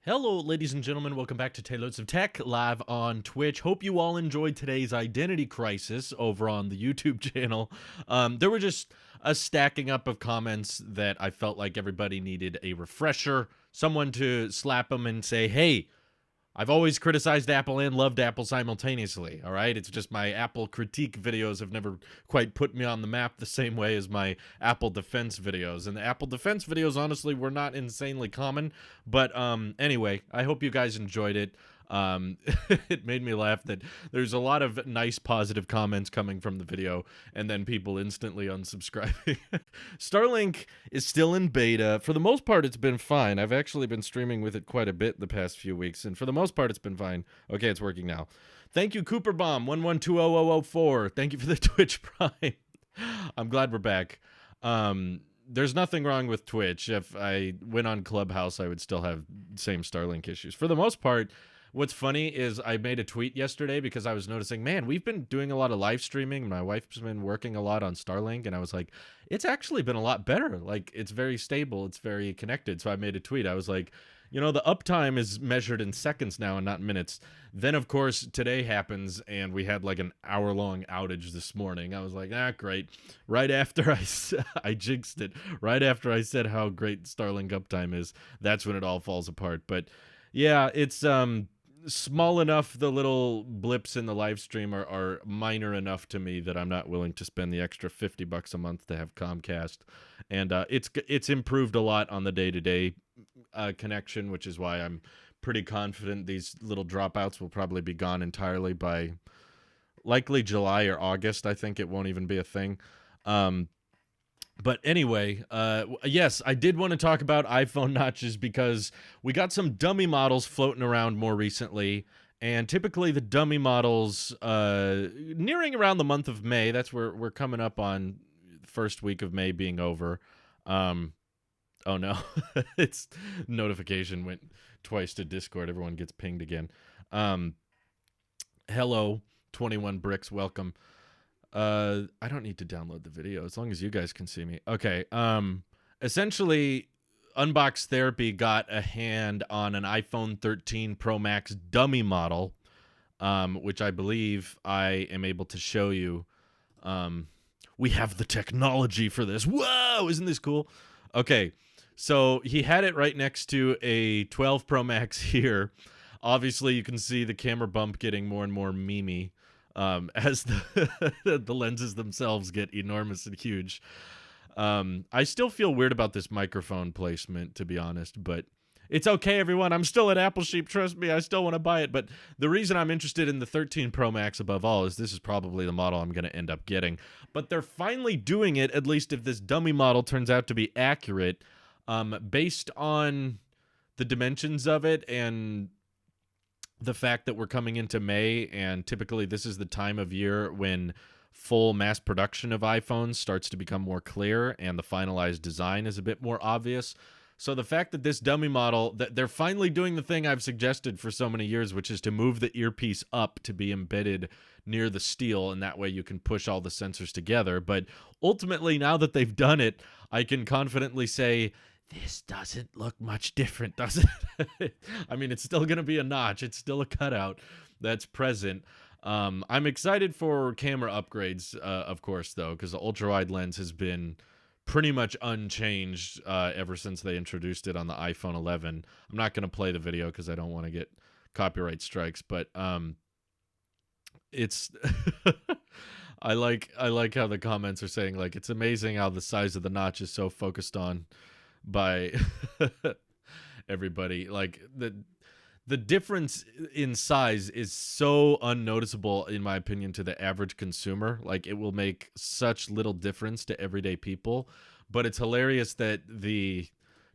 Hello, ladies and gentlemen. Welcome back to Tailors of Tech live on Twitch. Hope you all enjoyed today's identity crisis over on the YouTube channel. There were just a stacking up of comments that I felt like everybody needed a refresher, someone to slap them and say, hey, I've always criticized Apple and loved Apple simultaneously, all right? It's just my Apple critique videos have never quite put me on the map the same way as my Apple defense videos. And the Apple defense videos, honestly, were not insanely common. But anyway, I hope you guys enjoyed it. It made me laugh that there's a lot of nice positive comments coming from the video and then people instantly unsubscribing. Starlink is still in beta. For the most part, it's been fine. I've actually been streaming with it quite a bit the past few weeks, and for the most part, it's been fine. Okay, it's working now. Thank you, Cooper Bomb 11200004. Thank you for the Twitch Prime. I'm glad we're back. There's nothing wrong with Twitch. If I went on Clubhouse, I would still have same Starlink issues. For the most part, what's funny is I made a tweet yesterday because I was noticing, man, we've been doing a lot of live streaming. My wife's been working a lot on Starlink, and I was like, it's actually been a lot better. Like, it's very stable. It's very connected. So I made a tweet. I was like, you know, the uptime is measured in seconds now and not minutes. Then, of course, today happens, and we had like an hour-long outage this morning. I was like, great. Right after I jinxed it, right after I said how great Starlink uptime is, that's when it all falls apart. But yeah, it's small enough. The little blips in the live stream are minor enough to me that I'm not willing to spend the extra $50 a month to have Comcast. And it's improved a lot on the day-to-day connection, which is why I'm pretty confident these little dropouts will probably be gone entirely by likely July or August. I think it won't even be a thing. But anyway, yes, I did want to talk about iPhone notches because we got some dummy models floating around more recently. And typically the dummy models, nearing around the month of May, that's where we're coming up on the first week of May being over. Oh no, it's notification went twice to Discord. Everyone gets pinged again. Hello, 21 Bricks, welcome. I don't need to download the video as long as you guys can see me. Okay. Essentially, Unbox Therapy got a hand on an iPhone 13 Pro Max dummy model, which I believe I am able to show you. We have the technology for this. Whoa, isn't this cool? Okay. So he had it right next to a 12 Pro Max here. Obviously, you can see the camera bump getting more and more memey. As the lenses themselves get enormous and huge. I still feel weird about this microphone placement, to be honest, but it's okay, everyone. I'm still an Apple sheep. Trust me, I still want to buy it. But the reason I'm interested in the 13 Pro Max above all is this is probably the model I'm going to end up getting. But they're finally doing it, at least if this dummy model turns out to be accurate, based on the dimensions of it and the fact that we're coming into May, and typically this is the time of year when full mass production of iPhones starts to become more clear and the finalized design is a bit more obvious. So the fact that this dummy model, that they're finally doing the thing I've suggested for so many years, which is to move the earpiece up to be embedded near the steel, and that way you can push all the sensors together. But ultimately, now that they've done it, I can confidently say, this doesn't look much different, does it? I mean, it's still going to be a notch. It's still a cutout that's present. I'm excited for camera upgrades, of course, though, because the ultra-wide lens has been pretty much unchanged ever since they introduced it on the iPhone 11. I'm not going to play the video because I don't want to get copyright strikes, but it's... I like how the comments are saying, like, it's amazing how the size of the notch is so focused on by everybody. Like the difference in size is so unnoticeable, in my opinion, to the average consumer. Like, it will make such little difference to everyday people, but it's hilarious that the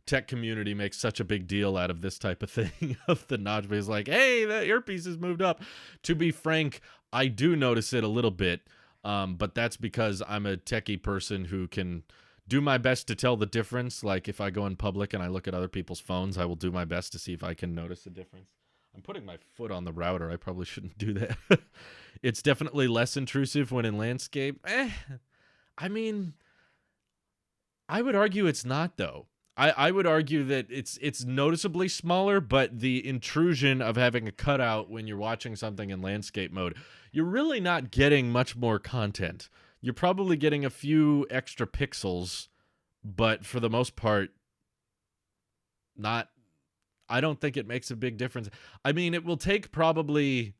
tech community makes such a big deal out of this type of thing of the notch. Because like, hey, the earpiece has moved up. To be frank, I do notice it a little bit, but that's because I'm a techie person who can do my best to tell the difference. Like, if I go in public and I look at other people's phones, I will do my best to see if I can notice the difference. I'm putting my foot on the router. I probably shouldn't do that. It's definitely less intrusive when in landscape. I mean, I would argue it's not, though. I would argue that it's noticeably smaller, but the intrusion of having a cutout when you're watching something in landscape mode, you're really not getting much more content. You're probably getting a few extra pixels, but for the most part, not. I don't think it makes a big difference. I mean, it will take probably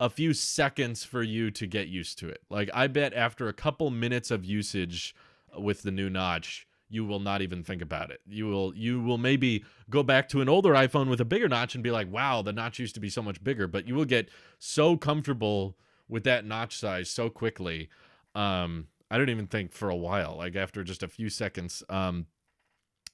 a few seconds for you to get used to it. Like, I bet after a couple minutes of usage with the new notch, you will not even think about it. You will maybe go back to an older iPhone with a bigger notch and be like, wow, the notch used to be so much bigger. But you will get so comfortable with that notch size so quickly. I don't even think for a while, like after just a few seconds.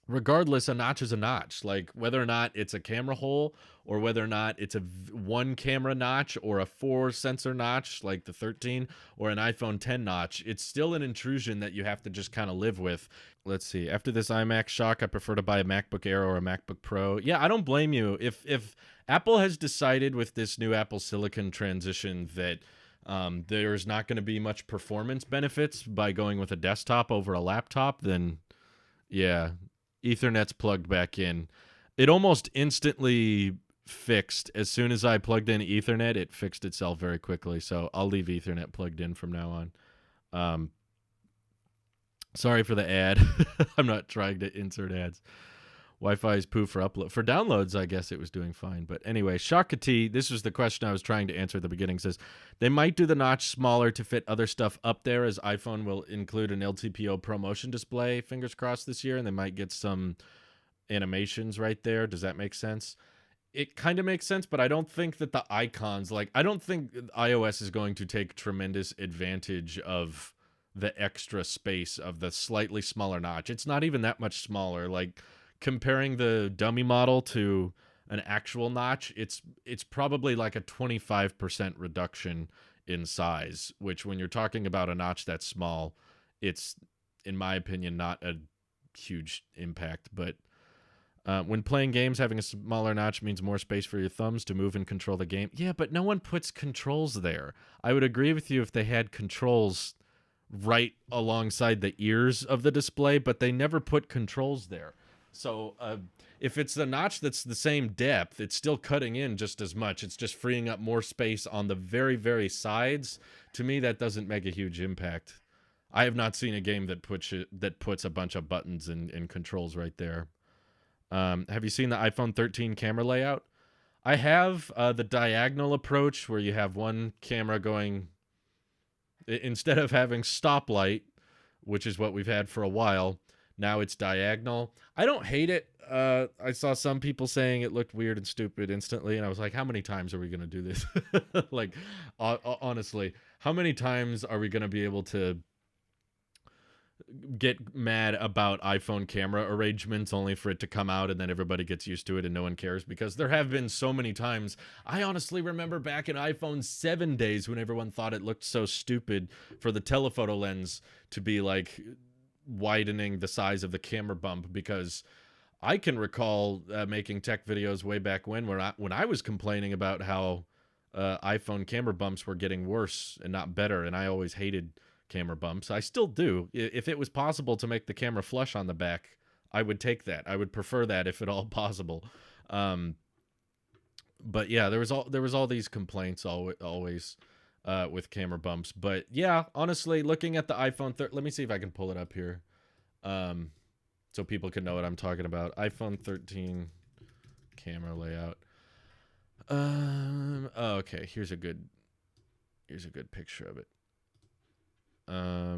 Regardless, a notch is a notch. Like, whether or not it's a camera hole or whether or not it's a one camera notch or a 4 sensor notch like the 13 or an iPhone 10 notch, it's still an intrusion that you have to just kind of live with. Let's see. After this iMac shock, I prefer to buy a MacBook Air or a MacBook Pro. Yeah, I don't blame you. If Apple has decided with this new Apple Silicon transition that there's not going to be much performance benefits by going with a desktop over a laptop, then yeah, Ethernet's plugged back in. It almost instantly fixed. As soon as I plugged in Ethernet, it fixed itself very quickly. So I'll leave Ethernet plugged in from now on. Sorry for the ad. I'm not trying to insert ads. Wi-Fi is poo for upload. For downloads, I guess it was doing fine. But anyway, Shakati, this was the question I was trying to answer at the beginning, says, they might do the notch smaller to fit other stuff up there, as iPhone will include an LTPO ProMotion display, fingers crossed, this year, and they might get some animations right there. Does that make sense? It kind of makes sense, but I don't think that the icons, like, I don't think iOS is going to take tremendous advantage of the extra space of the slightly smaller notch. It's not even that much smaller. Like, comparing the dummy model to an actual notch, it's probably like a 25% reduction in size, which when you're talking about a notch that's small, it's, in my opinion, not a huge impact. But when playing games, having a smaller notch means more space for your thumbs to move and control the game. Yeah, but no one puts controls there. I would agree with you if they had controls right alongside the ears of the display, but they never put controls there. So if it's the notch that's the same depth, it's still cutting in just as much. It's just freeing up more space on the very, very sides. To me, that doesn't make a huge impact. I have not seen a game that puts a bunch of buttons and controls right there. Have you seen the iPhone 13 camera layout? I have the diagonal approach where you have one camera going, instead of having stoplight, which is what we've had for a while, now it's diagonal. I don't hate it. I saw some people saying it looked weird and stupid instantly, and I was like, how many times are we going to do this? Like, honestly, how many times are we going to be able to get mad about iPhone camera arrangements only for it to come out and then everybody gets used to it and no one cares? Because there have been so many times. I honestly remember back in iPhone 7 days when everyone thought it looked so stupid for the telephoto lens to be like widening the size of the camera bump, because I can recall making tech videos way back when I was complaining about how iPhone camera bumps were getting worse and not better, and I always hated camera bumps. I still do. If it was possible to make the camera flush on the back, I would take that. I would prefer that if at all possible. But yeah, there was all these complaints always with camera bumps. But yeah, honestly, looking at the iPhone 13, let me see if I can pull it up here, so people can know what I'm talking about. iPhone 13 camera layout. Oh, okay, here's a good picture of it. I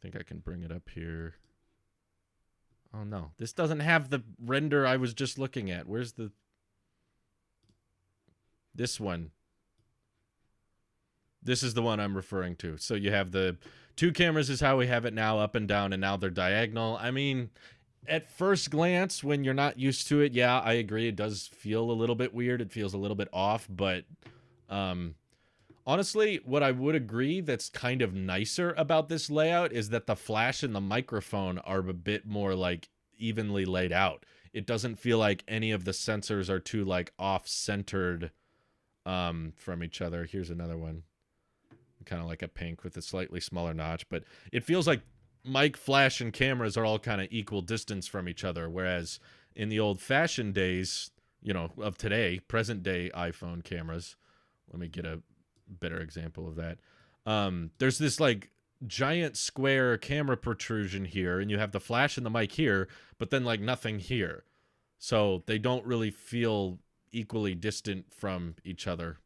think I can bring it up here. Oh no, this doesn't have the render I was just looking at. Where's this one? This is the one I'm referring to. So you have the two cameras is how we have it now, up and down, and now they're diagonal. I mean, at first glance, when you're not used to it, yeah, I agree. It does feel a little bit weird. It feels a little bit off, but honestly, what I would agree that's kind of nicer about this layout is that the flash and the microphone are a bit more like evenly laid out. It doesn't feel like any of the sensors are too like off-centered from each other. Here's another one. Kind of like a pink with a slightly smaller notch, but it feels like mic, flash, and cameras are all kind of equal distance from each other, whereas in the old-fashioned days, of today, present-day iPhone cameras, let me get a better example of that. There's this like giant square camera protrusion here, and you have the flash and the mic here, but then like nothing here. So they don't really feel equally distant from each other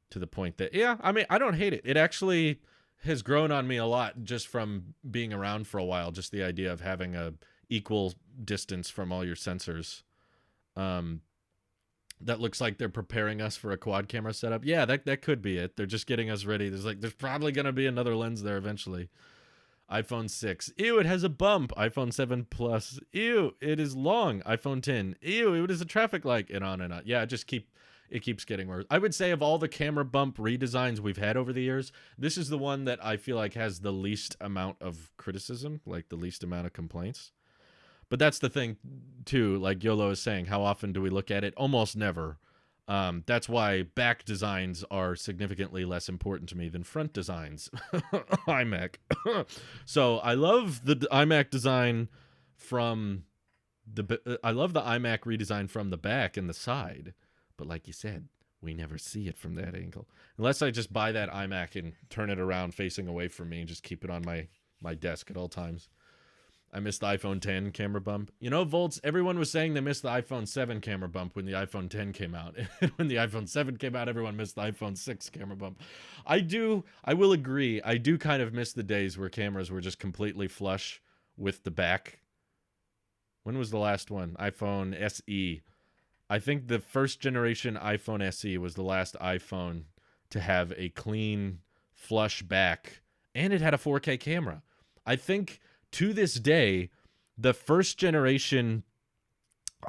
to the point that, yeah, I mean, I don't hate it. It actually has grown on me a lot just from being around for a while, just the idea of having a equal distance from all your sensors. That looks like they're preparing us for a quad camera setup. Yeah, that could be it. They're just getting us ready. There's probably going to be another lens there eventually. iPhone 6. Ew, it has a bump. iPhone 7 Plus. Ew, it is long. iPhone 10. Ew, it is a traffic light. And on and on. Yeah, it keeps getting worse. I would say of all the camera bump redesigns we've had over the years, this is the one that I feel like has the least amount of criticism, like the least amount of complaints. But that's the thing, too, like YOLO is saying, how often do we look at it? Almost never. That's why back designs are significantly less important to me than front designs. iMac. So I love the iMac design from I love the iMac redesign from the back and the side. But like you said, we never see it from that angle. Unless I just buy that iMac and turn it around facing away from me and just keep it on my desk at all times. I missed the iPhone 10 camera bump. Volts, everyone was saying they missed the iPhone 7 camera bump when the iPhone 10 came out. And when the iPhone 7 came out, everyone missed the iPhone 6 camera bump. I will agree. I do kind of miss the days where cameras were just completely flush with the back. When was the last one? iPhone SE. I think the first generation iPhone SE was the last iPhone to have a clean, flush back. And it had a 4K camera. I think to this day, the first generation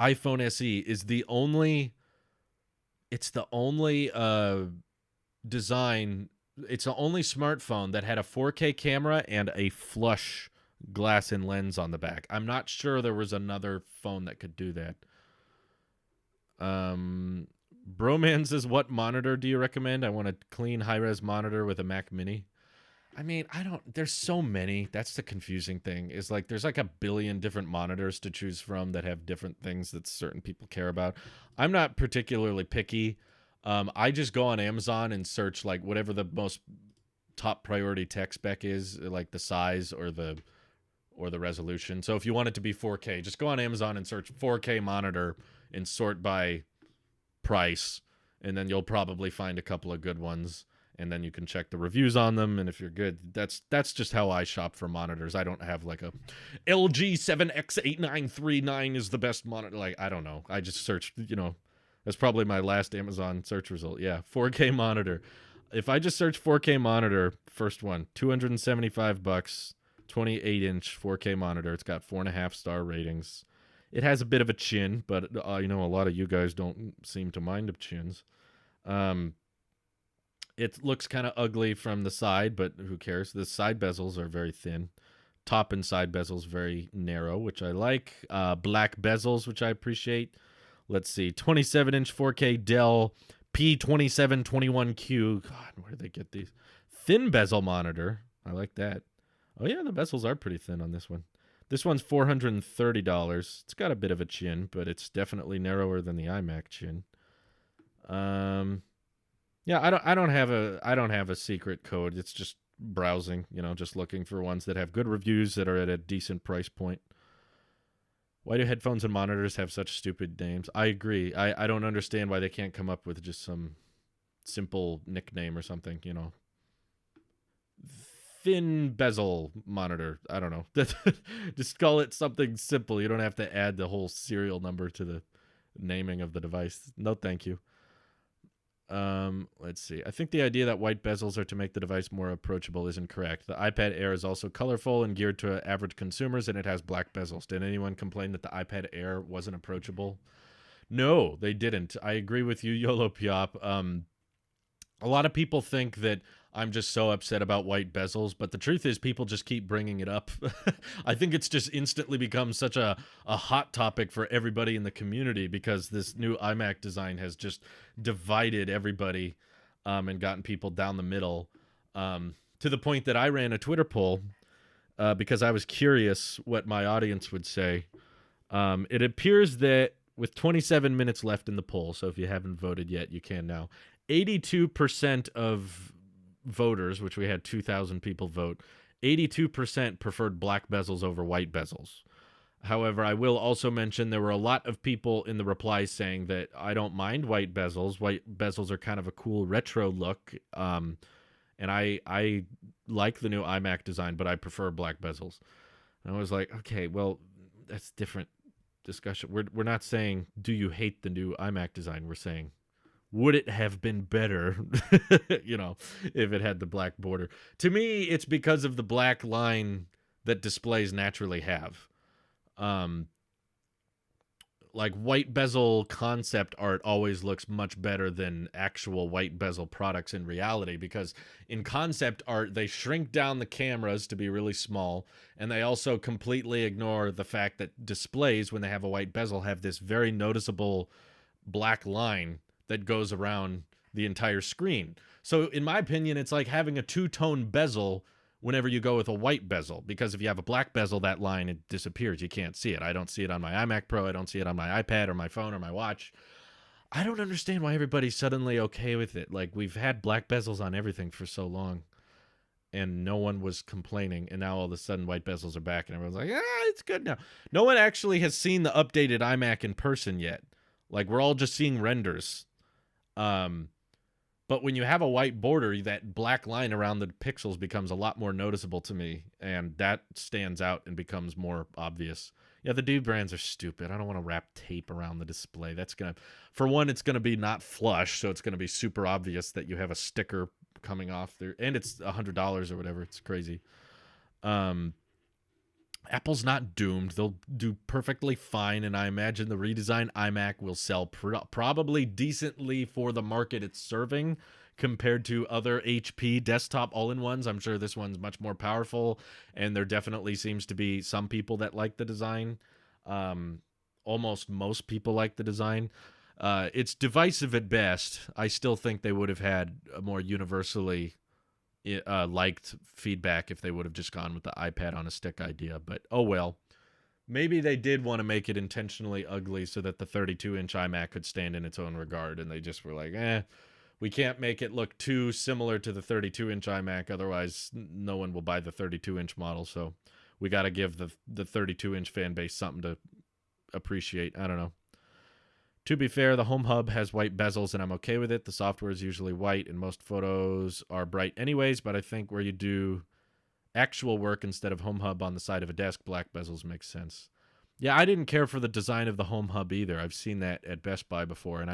iPhone SE is the only design, it's the only smartphone that had a 4K camera and a flush glass and lens on the back. I'm not sure there was another phone that could do that. Broman says, what monitor do you recommend? I want a clean high-res monitor with a Mac Mini. I mean, there's so many. That's the confusing thing, is like there's like a billion different monitors to choose from that have different things that certain people care about. I'm not particularly picky. I just go on Amazon and search like whatever the most top priority tech spec is, like the size or the resolution. So if you want it to be 4K, just go on Amazon and search 4K monitor and sort by price, and then you'll probably find a couple of good ones. And then you can check the reviews on them, and if you're good, that's just how I shop for monitors. I don't have like a LG 7X8939 is the best monitor. Like, I don't know. I just searched, that's probably my last Amazon search result. Yeah, 4K monitor. If I just search 4K monitor, first one, $275, 28-inch 4K monitor. It's got 4.5-star ratings. It has a bit of a chin, but a lot of you guys don't seem to mind of chins. It looks kind of ugly from the side, but who cares? The side bezels are very thin. Top and side bezels very narrow, which I like. Black bezels, which I appreciate. Let's see. 27-inch 4K Dell P2721Q. God, where did they get these? Thin bezel monitor. I like that. Oh, yeah, the bezels are pretty thin on this one. This one's $430. It's got a bit of a chin, but it's definitely narrower than the iMac chin. Yeah, I don't have a secret code. It's just browsing, just looking for ones that have good reviews that are at a decent price point. Why do headphones and monitors have such stupid names? I agree. I don't understand why they can't come up with just some simple nickname or something, Thin bezel monitor. I don't know. Just call it something simple. You don't have to add the whole serial number to the naming of the device. No, thank you. Let's see. I think the idea that white bezels are to make the device more approachable is incorrect. The iPad Air is also colorful and geared to average consumers, and it has black bezels. Did anyone complain that the iPad Air wasn't approachable? No, they didn't. I agree with you, YOLO Piop. A lot of people think that I'm just so upset about white bezels, but the truth is people just keep bringing it up. I think it's just instantly become such a hot topic for everybody in the community because this new iMac design has just divided everybody and gotten people down the middle to the point that I ran a Twitter poll because I was curious what my audience would say. It appears that with 27 minutes left in the poll, so if you haven't voted yet, you can now. 82% of voters, which we had 2,000 people vote, 82% preferred black bezels over white bezels. However, I will also mention there were a lot of people in the replies saying that I don't mind white bezels. White bezels are kind of a cool retro look. And I like the new iMac design, but I prefer black bezels. And I was like, okay, well, that's different discussion. We're not saying, do you hate the new iMac design? We're saying, would it have been better, if it had the black border? To me, it's because of the black line that displays naturally have. Like white bezel concept art always looks much better than actual white bezel products in reality, because in concept art they shrink down the cameras to be really small, and they also completely ignore the fact that displays, when they have a white bezel, have this very noticeable black line that goes around the entire screen. So in my opinion, it's like having a two-tone bezel whenever you go with a white bezel, because if you have a black bezel, that line, it disappears. You can't see it. I don't see it on my iMac Pro. I don't see it on my iPad or my phone or my watch. I don't understand why everybody's suddenly okay with it. Like, we've had black bezels on everything for so long, and no one was complaining, and now all of a sudden white bezels are back, and everyone's like, it's good now. No one actually has seen the updated iMac in person yet. Like, we're all just seeing renders. But when you have a white border, that black line around the pixels becomes a lot more noticeable to me, and that stands out and becomes more obvious. Yeah, the dude brands are stupid. I don't want to wrap tape around the display. That's going to, for one, it's going to be not flush, so it's going to be super obvious that you have a sticker coming off there, and it's $100 or whatever. It's crazy. Apple's not doomed. They'll do perfectly fine, and I imagine the redesigned iMac will sell probably decently for the market it's serving compared to other HP desktop all-in-ones. I'm sure this one's much more powerful, and there definitely seems to be some people that like the design. Almost most people like the design. It's divisive at best. I still think they would have had a more universally liked feedback if they would have just gone with the iPad on a stick idea, but oh well. Maybe they did want to make it intentionally ugly so that the 32-inch iMac could stand in its own regard, and they just were like, we can't make it look too similar to the 32-inch iMac, otherwise no one will buy the 32-inch model, so we got to give the 32-inch fan base something to appreciate. I don't know. To be fair, the Home Hub has white bezels, and I'm okay with it. The software is usually white, and most photos are bright anyways, but I think where you do actual work instead of Home Hub on the side of a desk, black bezels make sense. Yeah, I didn't care for the design of the Home Hub either. I've seen that at Best Buy before, and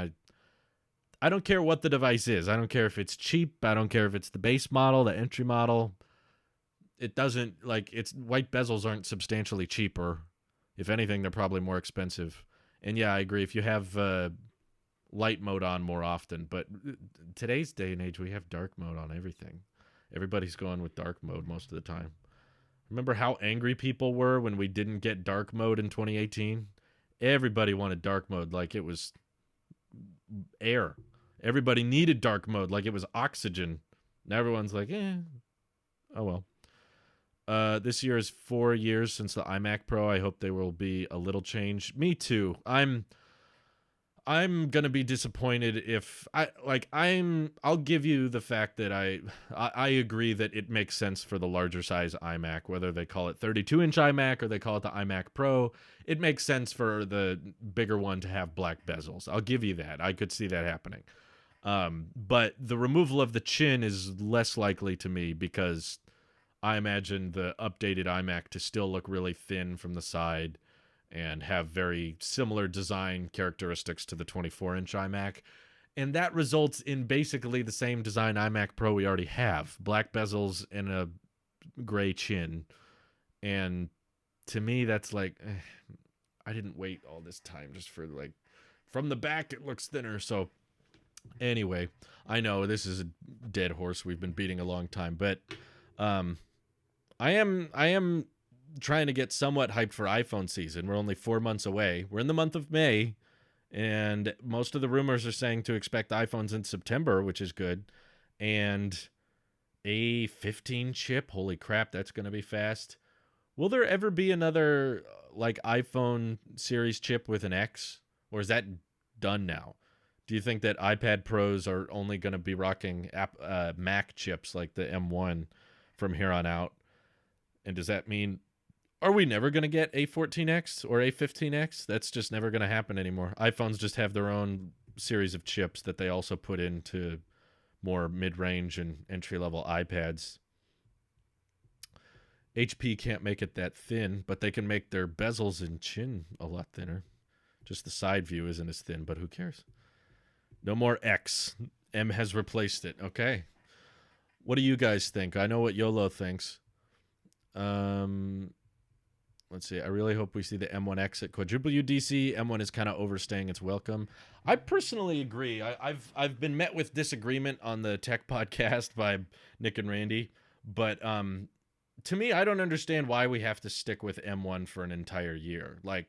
I don't care what the device is. I don't care if it's cheap. I don't care if it's the base model, the entry model. It doesn't, it's white bezels aren't substantially cheaper. If anything, they're probably more expensive. And yeah, I agree. If you have light mode on more often, but today's day and age, we have dark mode on everything. Everybody's going with dark mode most of the time. Remember how angry people were when we didn't get dark mode in 2018? Everybody wanted dark mode like it was air. Everybody needed dark mode like it was oxygen. Now everyone's like, oh well. This year is 4 years since the iMac Pro. I hope there will be a little change. Me too. I'm gonna be disappointed if I'll give you the fact that I agree that it makes sense for the larger size iMac, whether they call it 32-inch iMac or they call it the iMac Pro. It makes sense for the bigger one to have black bezels. I'll give you that. I could see that happening. But the removal of the chin is less likely to me, because I imagine the updated iMac to still look really thin from the side and have very similar design characteristics to the 24-inch iMac. And that results in basically the same design iMac Pro we already have. Black bezels and a gray chin. And to me, that's like, I didn't wait all this time just for from the back it looks thinner. So anyway, I know this is a dead horse we've been beating a long time, but I am trying to get somewhat hyped for iPhone season. We're only 4 months away. We're in the month of May, and most of the rumors are saying to expect iPhones in September, which is good. And a 15 chip, holy crap, that's going to be fast. Will there ever be another like iPhone series chip with an X, or is that done now? Do you think that iPad Pros are only going to be rocking Mac chips like the M1 from here on out? And does that mean, are we never going to get A14X or A15X? That's just never going to happen anymore. iPhones just have their own series of chips that they also put into more mid-range and entry-level iPads. HP can't make it that thin, but they can make their bezels and chin a lot thinner. Just the side view isn't as thin, but who cares? No more X. M has replaced it. Okay. What do you guys think? I know what YOLO thinks. Let's see. I really hope we see the M1X at quadruple UDC. M1 is kind of overstaying its welcome. I personally agree. I've been met with disagreement on the tech podcast by Nick and Randy, but to me, I don't understand why we have to stick with M1 for an entire year. Like,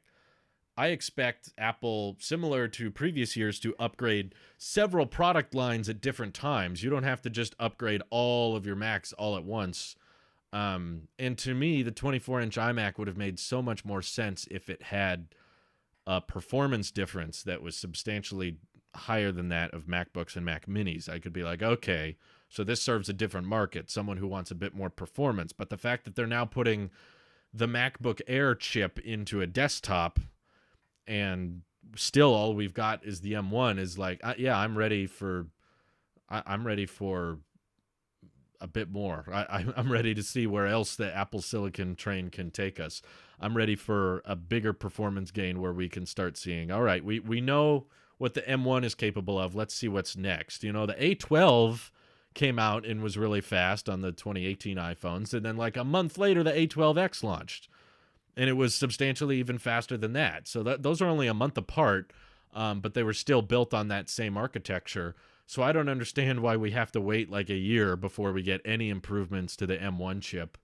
I expect Apple, similar to previous years, to upgrade several product lines at different times. You don't have to just upgrade all of your Macs all at once. And to me, the 24-inch iMac would have made so much more sense if it had a performance difference that was substantially higher than that of MacBooks and Mac Minis. I could be like, okay, so this serves a different market, someone who wants a bit more performance. But the fact that they're now putting the MacBook Air chip into a desktop and still all we've got is the M1 is like, yeah, I'm ready for a bit more. I'm ready to see where else the Apple Silicon train can take us. I'm ready for a bigger performance gain where we can start seeing, all right, we know what the M1 is capable of. Let's see what's next. You know, the A12 came out and was really fast on the 2018 iPhones. And then like a month later, the A12X launched. And it was substantially even faster than that. So those are only a month apart, but they were still built on that same architecture. So I don't understand why we have to wait like a year before we get any improvements to the M1 chip.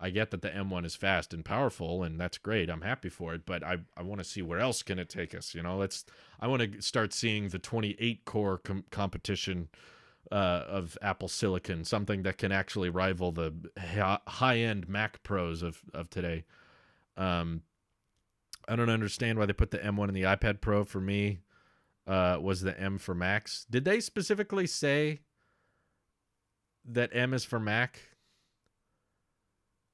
I get that the M1 is fast and powerful, and that's great. I'm happy for it, but I want to see where else can it take us. You know, I want to start seeing the 28-core competition of Apple Silicon, something that can actually rival the high-end Mac Pros of today. I don't understand why they put the M1 in the iPad Pro. For me, was the M for Macs. Did they specifically say that M is for Mac?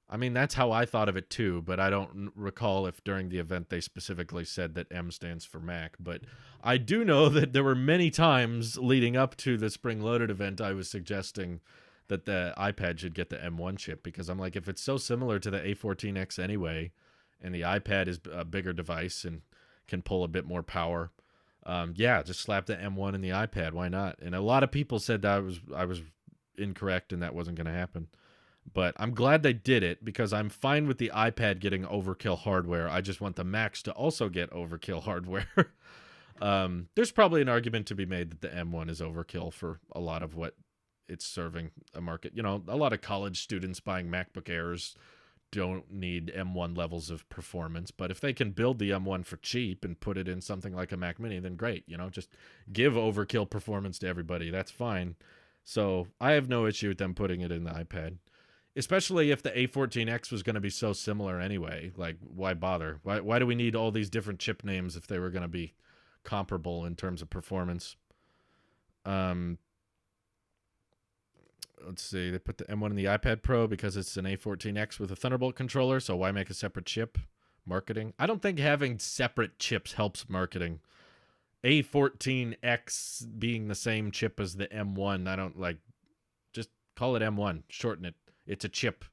I mean, that's how I thought of it too, but I don't recall if during the event they specifically said that M stands for Mac. But I do know that there were many times leading up to the Spring Loaded event I was suggesting that the iPad should get the M1 chip, because I'm like, if it's so similar to the A14X anyway, and the iPad is a bigger device and can pull a bit more power, yeah, just slap the M1 in the iPad. Why not? And a lot of people said that I was incorrect and that wasn't going to happen. But I'm glad they did it, because I'm fine with the iPad getting overkill hardware. I just want the Macs to also get overkill hardware. There's probably an argument to be made that the M1 is overkill for a lot of what it's serving a market. You know, a lot of college students buying MacBook Airs don't need M1 levels of performance, but if they can build the M1 for cheap and put it in something like a Mac Mini, then great. You know, just give overkill performance to everybody. That's fine. So I have no issue with them putting it in the iPad, especially if the A14X was going to be so similar anyway. Like, why bother? Why do we need all these different chip names if they were going to be comparable in terms of performance? Let's see. They put the M1 in the iPad Pro because it's an A14X with a Thunderbolt controller, so why make a separate chip? Marketing? I don't think having separate chips helps marketing. A14X being the same chip as the M1, I don't like. Just call it M1. Shorten it. It's a chip.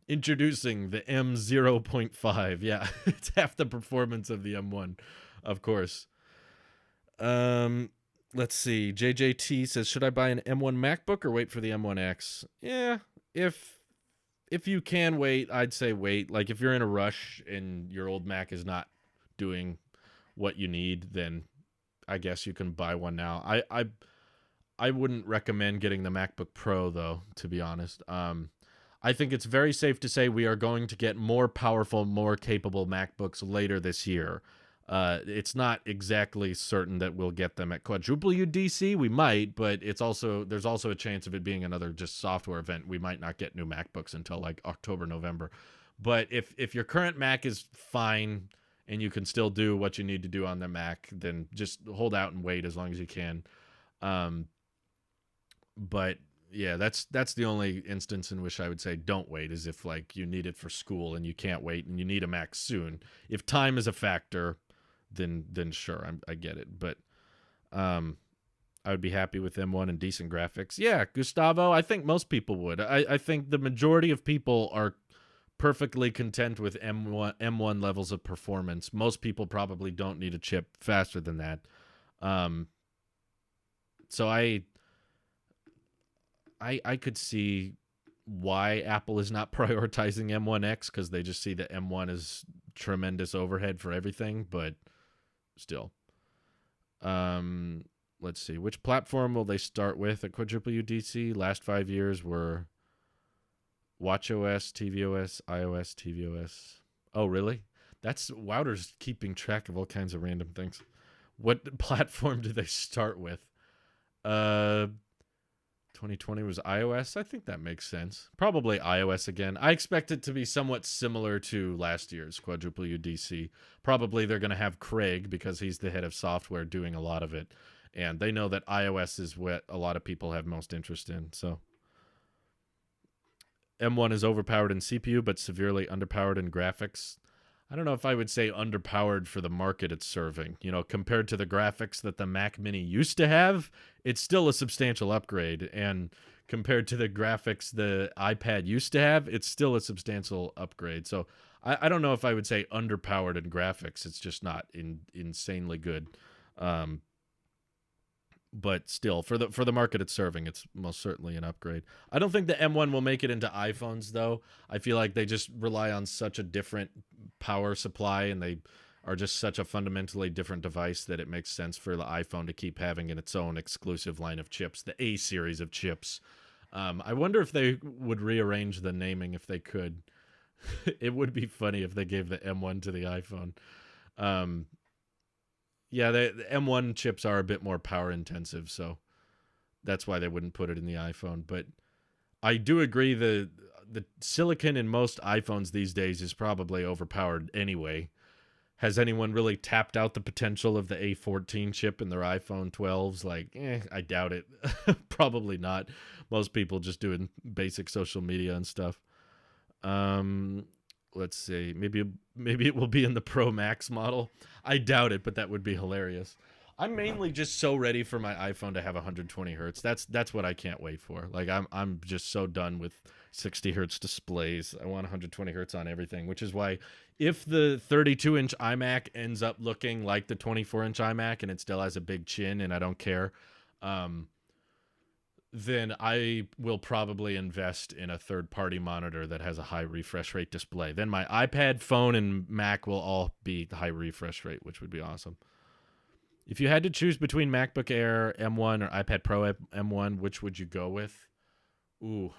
Introducing the M0.5. Yeah, it's half the performance of the M1, of course. Let's see. JJT says, should I buy an M1 MacBook or wait for the M1X? Yeah, if you can wait, I'd say wait. Like, if you're in a rush and your old Mac is not doing what you need, then I guess you can buy one now. I wouldn't recommend getting the MacBook Pro, though, to be honest. I think it's very safe to say we are going to get more powerful, more capable MacBooks later this year. It's not exactly certain that we'll get them at quadruple UDC. We might, but there's also a chance of it being another just software event. We might not get new MacBooks until like October, November. But if your current Mac is fine and you can still do what you need to do on the Mac, then just hold out and wait as long as you can. Um, but yeah, that's the only instance in which I would say don't wait, is if like you need it for school and you can't wait and you need a Mac soon. If time is a factor, then sure, I get it. But I would be happy with M1 and decent graphics. Yeah, Gustavo, I think most people would. I think the majority of people are perfectly content with M1 levels of performance. Most people probably don't need a chip faster than that. So I could see why Apple is not prioritizing M1X, because they just see that M1 is tremendous overhead for everything, but still. Let's see. Which platform will they start with at Quadruple UDC? Last 5 years were WatchOS, tvOS, iOS, tvOS. Oh, really? That's Wouter's keeping track of all kinds of random things. What platform do they start with? 2020 was iOS. I think that makes sense. Probably iOS again. I expect it to be somewhat similar to last year's Quadruple UDC. Probably they're going to have Craig, because he's the head of software, doing a lot of it. And they know that iOS is what a lot of people have most interest in. So M1 is overpowered in CPU, but severely underpowered in graphics. I don't know if I would say underpowered for the market it's serving. You know, compared to the graphics that the Mac Mini used to have, it's still a substantial upgrade. And compared to the graphics the iPad used to have, it's still a substantial upgrade. So I don't know if I would say underpowered in graphics. It's just not insanely good. But still, for the market it's serving, it's most certainly an upgrade. I don't think the M1 will make it into iPhones, though. I feel like they just rely on such a different power supply, and they are just such a fundamentally different device, that it makes sense for the iPhone to keep having its own exclusive line of chips, the A series of chips. I wonder if they would rearrange the naming if they could. It would be funny if they gave the M1 to the iPhone. Yeah, the M1 chips are a bit more power intensive, so that's why they wouldn't put it in the iPhone. But I do agree the silicon in most iPhones these days is probably overpowered anyway. Has anyone really tapped out the potential of the A14 chip in their iPhone 12s? Like, I doubt it. Probably not. Most people just doing basic social media and stuff. Let's see. Maybe it will be in the Pro Max model. I doubt it, but that would be hilarious. I'm mainly just so ready for my iPhone to have 120 hertz. That's what I can't wait for. Like I'm just so done with 60 hertz displays. I want 120 hertz on everything, which is why if the 32-inch iMac ends up looking like the 24-inch iMac and it still has a big chin and I don't care, then I will probably invest in a third-party monitor that has a high refresh rate display. Then my iPad, phone, and Mac will all be high refresh rate, which would be awesome. If you had to choose between MacBook Air M1 or iPad Pro M1, which would you go with? Ooh.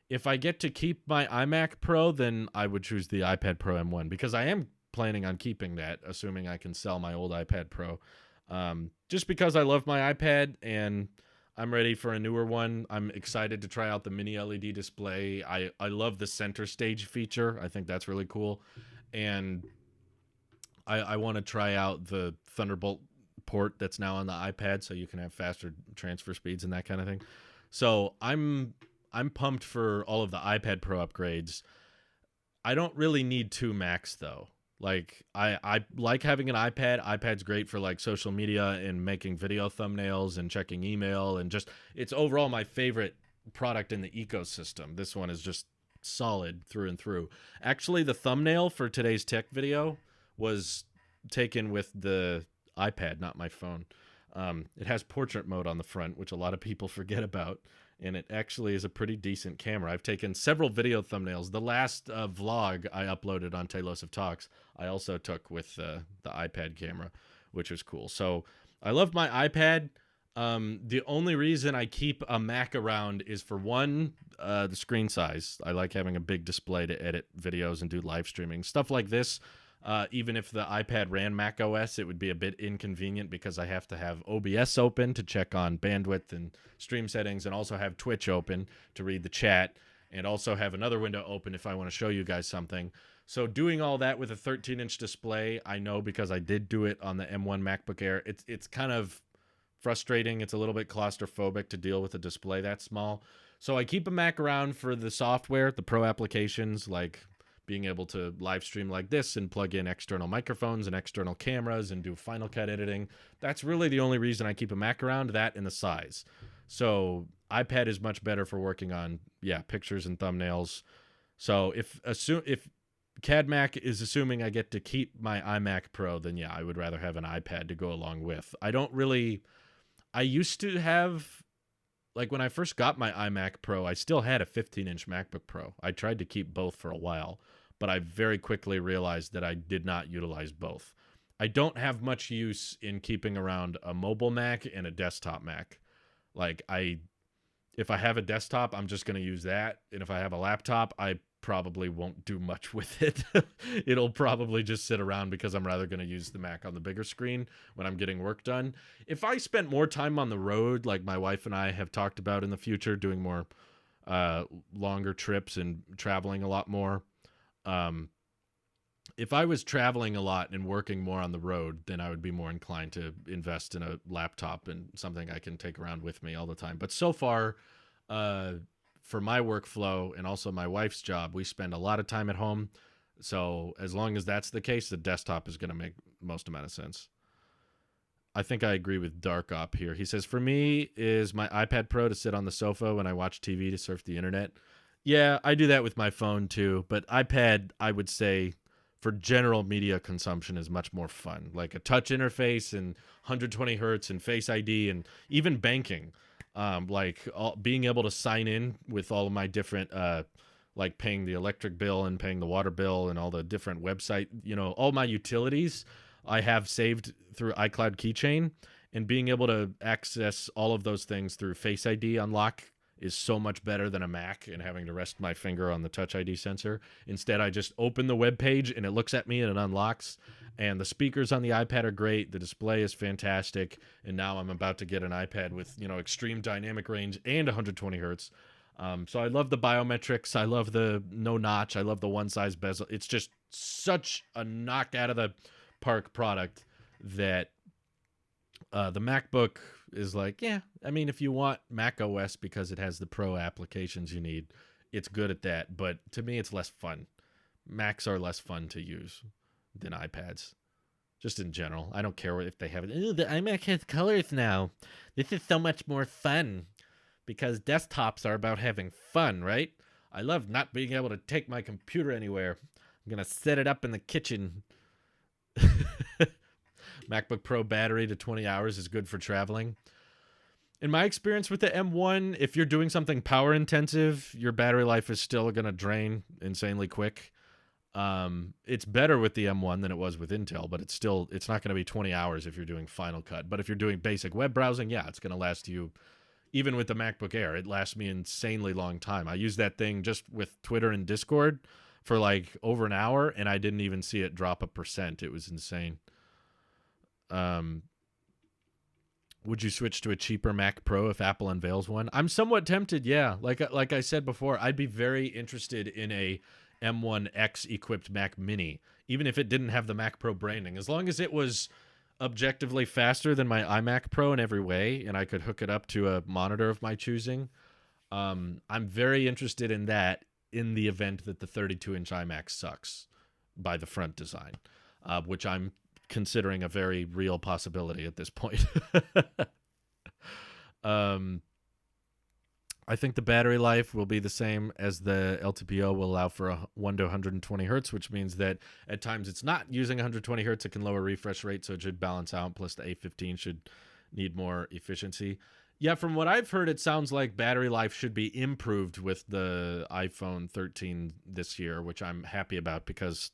If I get to keep my iMac Pro, then I would choose the iPad Pro M1, because I am planning on keeping that, assuming I can sell my old iPad Pro. Just because I love my iPad and I'm ready for a newer one. I'm excited to try out the mini LED display. I love the center stage feature. I think that's really cool. And I want to try out the Thunderbolt port that's now on the iPad, so you can have faster transfer speeds and that kind of thing. So I'm pumped for all of the iPad Pro upgrades. I don't really need two Macs, though. Like, I like having an iPad. iPad's great for, like, social media and making video thumbnails and checking email, and just, it's overall my favorite product in the ecosystem. This one is just solid through and through. Actually, the thumbnail for today's tech video was taken with the iPad, not my phone. It has portrait mode on the front, which a lot of people forget about, and it actually is a pretty decent camera. I've taken several video thumbnails. The last vlog I uploaded on Talos of Talks, I also took with the iPad camera, which was cool. So I love my iPad. The only reason I keep a Mac around is for one, the screen size. I like having a big display to edit videos and do live streaming. Stuff like this, even if the iPad ran Mac OS, it would be a bit inconvenient because I have to have OBS open to check on bandwidth and stream settings, and also have Twitch open to read the chat. and also have another window open if I want to show you guys something. So doing all that with a 13-inch display, I know because I did do it on the M1 MacBook Air. It's kind of frustrating. It's a little bit claustrophobic to deal with a display that small. So I keep a Mac around for the software, the pro applications, like being able to live stream like this and plug in external microphones and external cameras and do Final Cut editing. That's really the only reason I keep a Mac around, that and the size. So iPad is much better for working on, pictures and thumbnails. So if CAD Mac is assuming I get to keep my iMac Pro, then I would rather have an iPad to go along with. I used to have, like when I first got my iMac Pro, I still had a 15-inch MacBook Pro. I tried to keep both for a while, but I very quickly realized that I did not utilize both. I don't have much use in keeping around a mobile Mac and a desktop Mac. Like if I have a desktop, I'm just going to use that. And if I have a laptop, I probably won't do much with it. It'll probably just sit around because I'm rather going to use the Mac on the bigger screen when I'm getting work done. If I spent more time on the road, like my wife and I have talked about in the future, doing more longer trips and traveling a lot more. If I was traveling a lot and working more on the road, then I would be more inclined to invest in a laptop and something I can take around with me all the time. But so far, for my workflow and also my wife's job, we spend a lot of time at home. So as long as that's the case, the desktop is going to make most amount of sense. I think I agree with Dark Op here. He says, for me, is my iPad Pro to sit on the sofa when I watch TV to surf the internet. Yeah, I do that with my phone too. But iPad, I would say, for general media consumption is much more fun. Like a touch interface and 120 hertz and Face ID and even banking. Being able to sign in with all of my different, like paying the electric bill and paying the water bill and all the different website, all my utilities I have saved through iCloud Keychain, and being able to access all of those things through Face ID unlock is so much better than a Mac and having to rest my finger on the Touch ID sensor. Instead, I just open the web page and it looks at me and it unlocks. And the speakers on the iPad are great. The display is fantastic. And now I'm about to get an iPad with, extreme dynamic range and 120 hertz. So I love the biometrics. I love the no notch. I love the one size bezel. It's just such a knock out of the park product that the MacBook is like, if you want Mac OS because it has the pro applications you need, it's good at that. But to me, it's less fun. Macs are less fun to use than iPads, just in general. I don't care if they have it. Ooh, the iMac has colors now. This is so much more fun because desktops are about having fun, right? I love not being able to take my computer anywhere. I'm going to set it up in the kitchen. MacBook Pro battery to 20 hours is good for traveling. In my experience with the M1, if you're doing something power intensive, your battery life is still going to drain insanely quick. It's better with the M1 than it was with Intel, but it's not going to be 20 hours if you're doing Final Cut. But if you're doing basic web browsing, it's going to last you, even with the MacBook Air, it lasts me an insanely long time. I used that thing just with Twitter and Discord for like over an hour, and I didn't even see it drop 1%. It was insane. Would you switch to a cheaper Mac Pro if Apple unveils one? I'm somewhat tempted, yeah. Like I said before, I'd be very interested in a M1X equipped Mac Mini, even if it didn't have the Mac Pro branding. As long as it was objectively faster than my iMac Pro in every way, and I could hook it up to a monitor of my choosing, I'm very interested in that in the event that the 32-inch iMac sucks by the front design, which I'm considering a very real possibility at this point. I think the battery life will be the same as the LTPO will allow for 1 to 120 hertz, which means that at times it's not using 120 hertz. It can lower refresh rate, so it should balance out. Plus the A15 should need more efficiency. Yeah, from what I've heard, it sounds like battery life should be improved with the iPhone 13 this year, which I'm happy about because,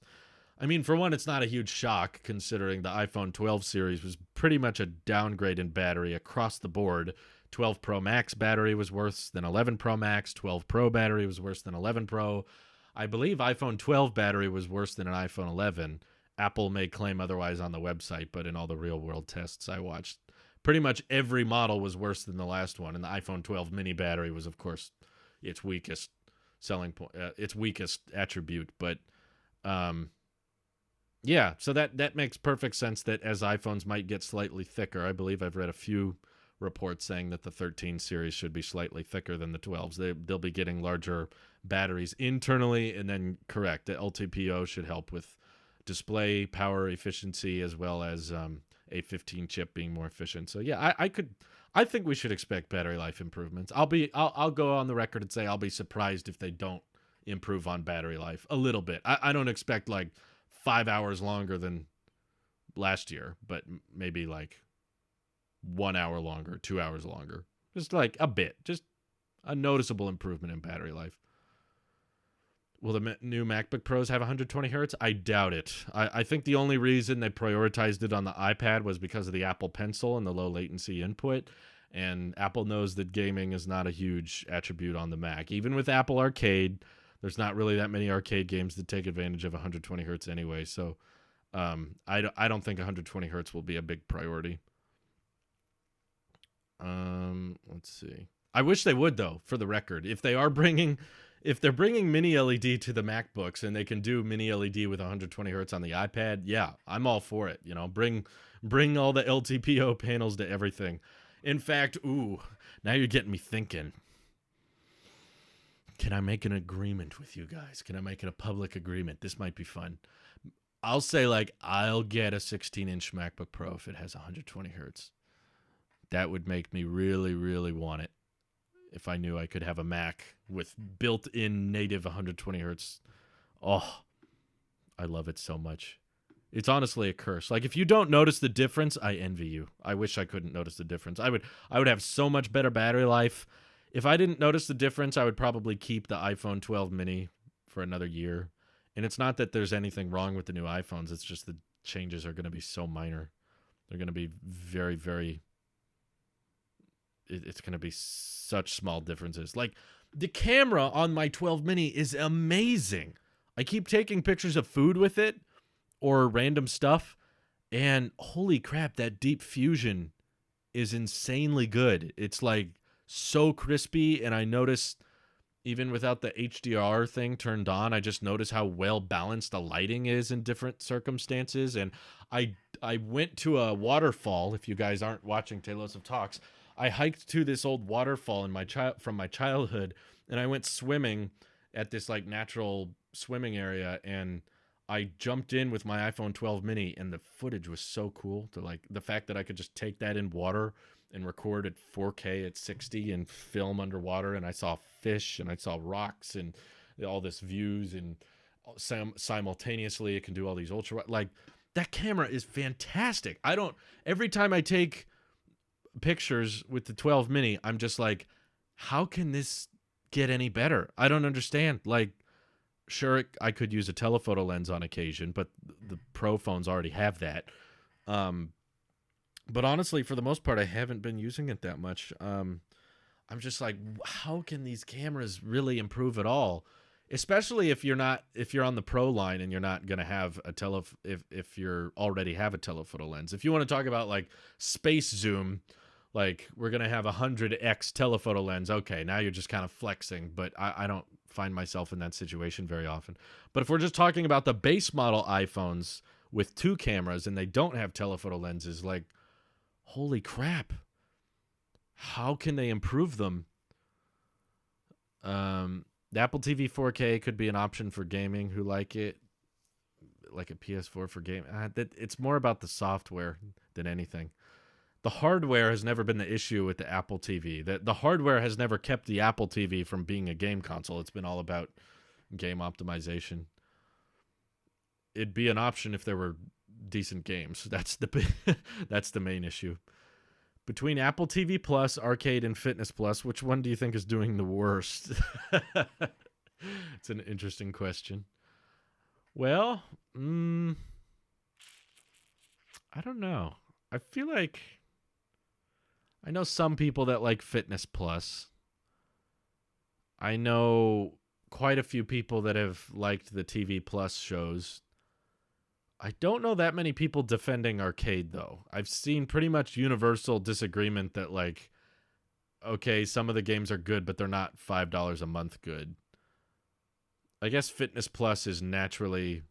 for one, it's not a huge shock considering the iPhone 12 series was pretty much a downgrade in battery across the board. 12 Pro Max battery was worse than 11 Pro Max. 12 Pro battery was worse than 11 Pro. I believe iPhone 12 battery was worse than an iPhone 11. Apple may claim otherwise on the website, but in all the real-world tests I watched, pretty much every model was worse than the last one. And the iPhone 12 mini battery was, of course, its weakest. selling point, its weakest attribute. But yeah, so that makes perfect sense that as iPhones might get slightly thicker, I believe I've read a few reports saying that the 13 series should be slightly thicker than the 12s. They'll be getting larger batteries internally, and then correct, the LTPO should help with display power efficiency as well as A15 chip being more efficient. So yeah, I think we should expect battery life improvements. I'll go on the record and say I'll be surprised if they don't improve on battery life a little bit. I don't expect like 5 hours longer than last year, but maybe like 1 hour longer, 2 hours longer. Just like a bit, just a noticeable improvement in battery life. Will the new MacBook Pros have 120 hertz? I doubt it. I think the only reason they prioritized it on the iPad was because of the Apple Pencil and the low latency input. And Apple knows that gaming is not a huge attribute on the Mac. Even with Apple Arcade, there's not really that many arcade games that take advantage of 120 hertz anyway. So I don't think 120 hertz will be a big priority. Let's see. I wish they would, though, for the record. If they're bringing mini LED to the MacBooks and they can do mini LED with 120 hertz on the iPad, yeah, I'm all for it. You know, bring all the LTPO panels to everything. In fact, now you're getting me thinking. Can I make an agreement with you guys? Can I make it a public agreement? This might be fun. I'll say, like, I'll get a 16-inch MacBook Pro if it has 120 hertz. That would make me really, really want it. If I knew I could have a Mac with built-in native 120 hertz. Oh, I love it so much. It's honestly a curse. Like, if you don't notice the difference, I envy you. I wish I couldn't notice the difference. I would have so much better battery life. If I didn't notice the difference, I would probably keep the iPhone 12 mini for another year. And it's not that there's anything wrong with the new iPhones. It's just the changes are going to be so minor. They're going to be very, very... It's going to be such small differences. Like, the camera on my 12 mini is amazing. I keep taking pictures of food with it or random stuff. And holy crap, that deep fusion is insanely good. It's like so crispy, and I noticed even without the HDR thing turned on, I just noticed how well balanced the lighting is in different circumstances. And I went to a waterfall. If you guys aren't watching Talos of Talks, I hiked to this old waterfall from my childhood, and I went swimming at this like natural swimming area, and I jumped in with my iPhone 12 mini, and the footage was so cool. To like the fact that I could just take that in water and record at 4K at 60 and film underwater, and I saw fish and I saw rocks and all this views, and simultaneously it can do all these ultra, like, that camera is fantastic. Every time I take pictures with the 12 mini, I'm just like, how can this get any better? I don't understand. Like, sure, I could use a telephoto lens on occasion, but the Pro phones already have that. But honestly, for the most part, I haven't been using it that much. I'm just like, how can these cameras really improve at all? Especially if you're on the Pro line and you're not going to have if you already have a telephoto lens. If you want to talk about like space zoom, like we're going to have 100x telephoto lens. Okay, now you're just kind of flexing, but I don't find myself in that situation very often. But if we're just talking about the base model iPhones with 2 cameras and they don't have telephoto lenses, like, holy crap. How can they improve them? The Apple TV 4K could be an option for gaming who like it, like a PS4 for gaming. It's more about the software than anything. The hardware has never been the issue with the Apple TV. The hardware has never kept the Apple TV from being a game console. It's been all about game optimization. It'd be an option if there were decent games. That's the main issue. Between Apple TV Plus, Arcade, and Fitness Plus, which one do you think is doing the worst? It's an interesting question. Well, I don't know. I feel like I know some people that like Fitness Plus. I know quite a few people that have liked the TV Plus shows. I don't know that many people defending Arcade, though. I've seen pretty much universal disagreement that, like, okay, some of the games are good, but they're not $5 a month good. I guess Fitness Plus is naturally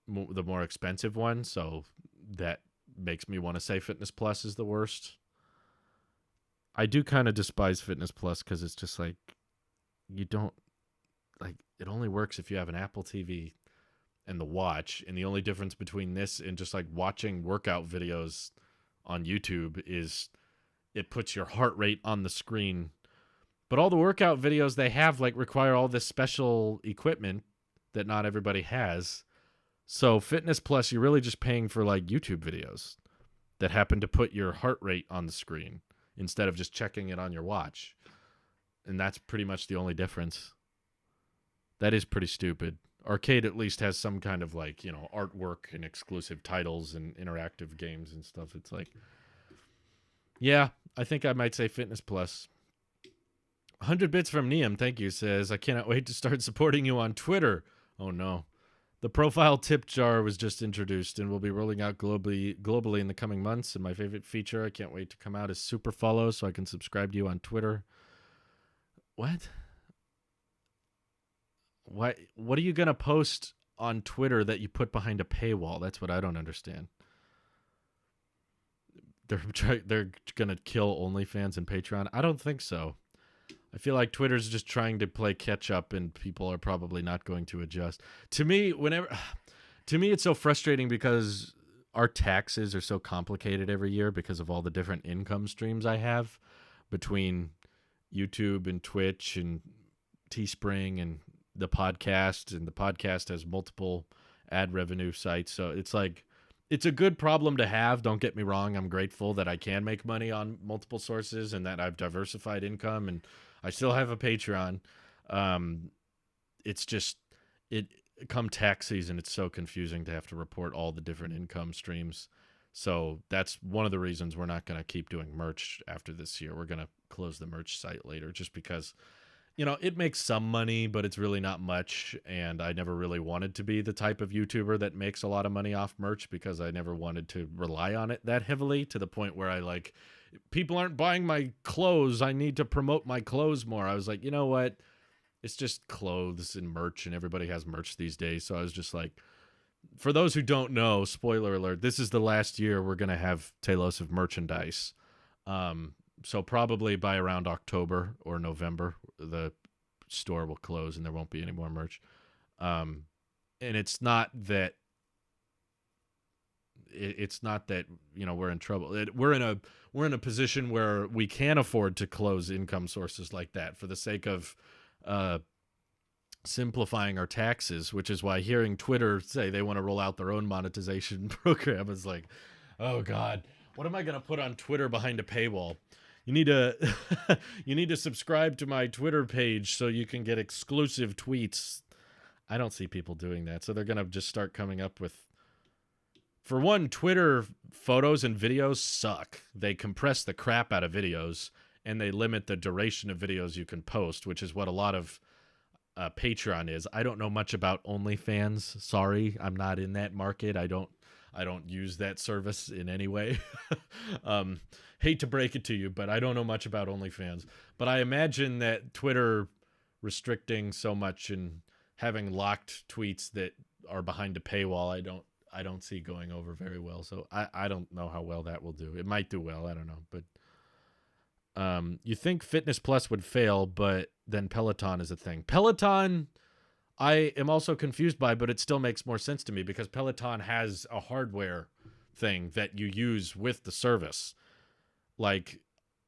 the more expensive one, so that makes me want to say Fitness Plus is the worst. I do kind of despise Fitness Plus because it's just like, you don't, like, it only works if you have an Apple TV and the watch, and the only difference between this and just like watching workout videos on YouTube is it puts your heart rate on the screen. But all the workout videos they have like require all this special equipment that not everybody has. So Fitness Plus, you're really just paying for like YouTube videos that happen to put your heart rate on the screen instead of just checking it on your watch. And that's pretty much the only difference. That is pretty stupid. Arcade at least has some kind of like, you know, artwork and exclusive titles and interactive games and stuff. It's like, yeah, I think I might say Fitness Plus. 100 bits from Neum, thank you, says, I cannot wait to start supporting you on Twitter. Oh no. The profile tip jar was just introduced and will be rolling out globally in the coming months. And my favorite feature, I can't wait to come out, is super follow so I can subscribe to you on Twitter. What? What are you going to post on Twitter that you put behind a paywall? That's what I don't understand. They're going to kill OnlyFans and Patreon? I don't think so. I feel like Twitter's just trying to play catch up and people are probably not going to adjust. To me, it's so frustrating because our taxes are so complicated every year because of all the different income streams I have between YouTube and Twitch and Teespring and the podcast, and the podcast has multiple ad revenue sites. So it's like, it's a good problem to have. Don't get me wrong. I'm grateful that I can make money on multiple sources and that I've diversified income, and I still have a Patreon. It's just, come tax season, it's so confusing to have to report all the different income streams. So that's one of the reasons we're not going to keep doing merch after this year. We're going to close the merch site later just because, you know, it makes some money, but it's really not much. And I never really wanted to be the type of YouTuber that makes a lot of money off merch because I never wanted to rely on it that heavily to the point where I like, people aren't buying my clothes, I need to promote my clothes more. I was like, you know what? It's just clothes and merch, and everybody has merch these days. So I was just like, for those who don't know, spoiler alert, this is the last year we're going to have Tailosive merchandise. So probably by around October or November, the store will close and there won't be any more merch. And it's not that you know, we're in trouble. We're in a position where we can afford to close income sources like that for the sake of simplifying our taxes, which is why hearing Twitter say they want to roll out their own monetization program is like, oh God, what am I going to put on Twitter behind a paywall? You need to subscribe to my Twitter page so you can get exclusive tweets. I don't see people doing that. So they're going to just start coming up with, for one, Twitter photos and videos suck. They compress the crap out of videos and they limit the duration of videos you can post, which is what a lot of Patreon is. I don't know much about OnlyFans. Sorry, I'm not in that market. I don't use that service in any way. Hate to break it to you, but I don't know much about OnlyFans. But I imagine that Twitter restricting so much and having locked tweets that are behind a paywall, I don't see going over very well. So I don't know how well that will do. It might do well. I don't know. But you think Fitness Plus would fail, but then Peloton is a thing. Peloton, I am also confused by, but it still makes more sense to me because Peloton has a hardware thing that you use with the service. Like,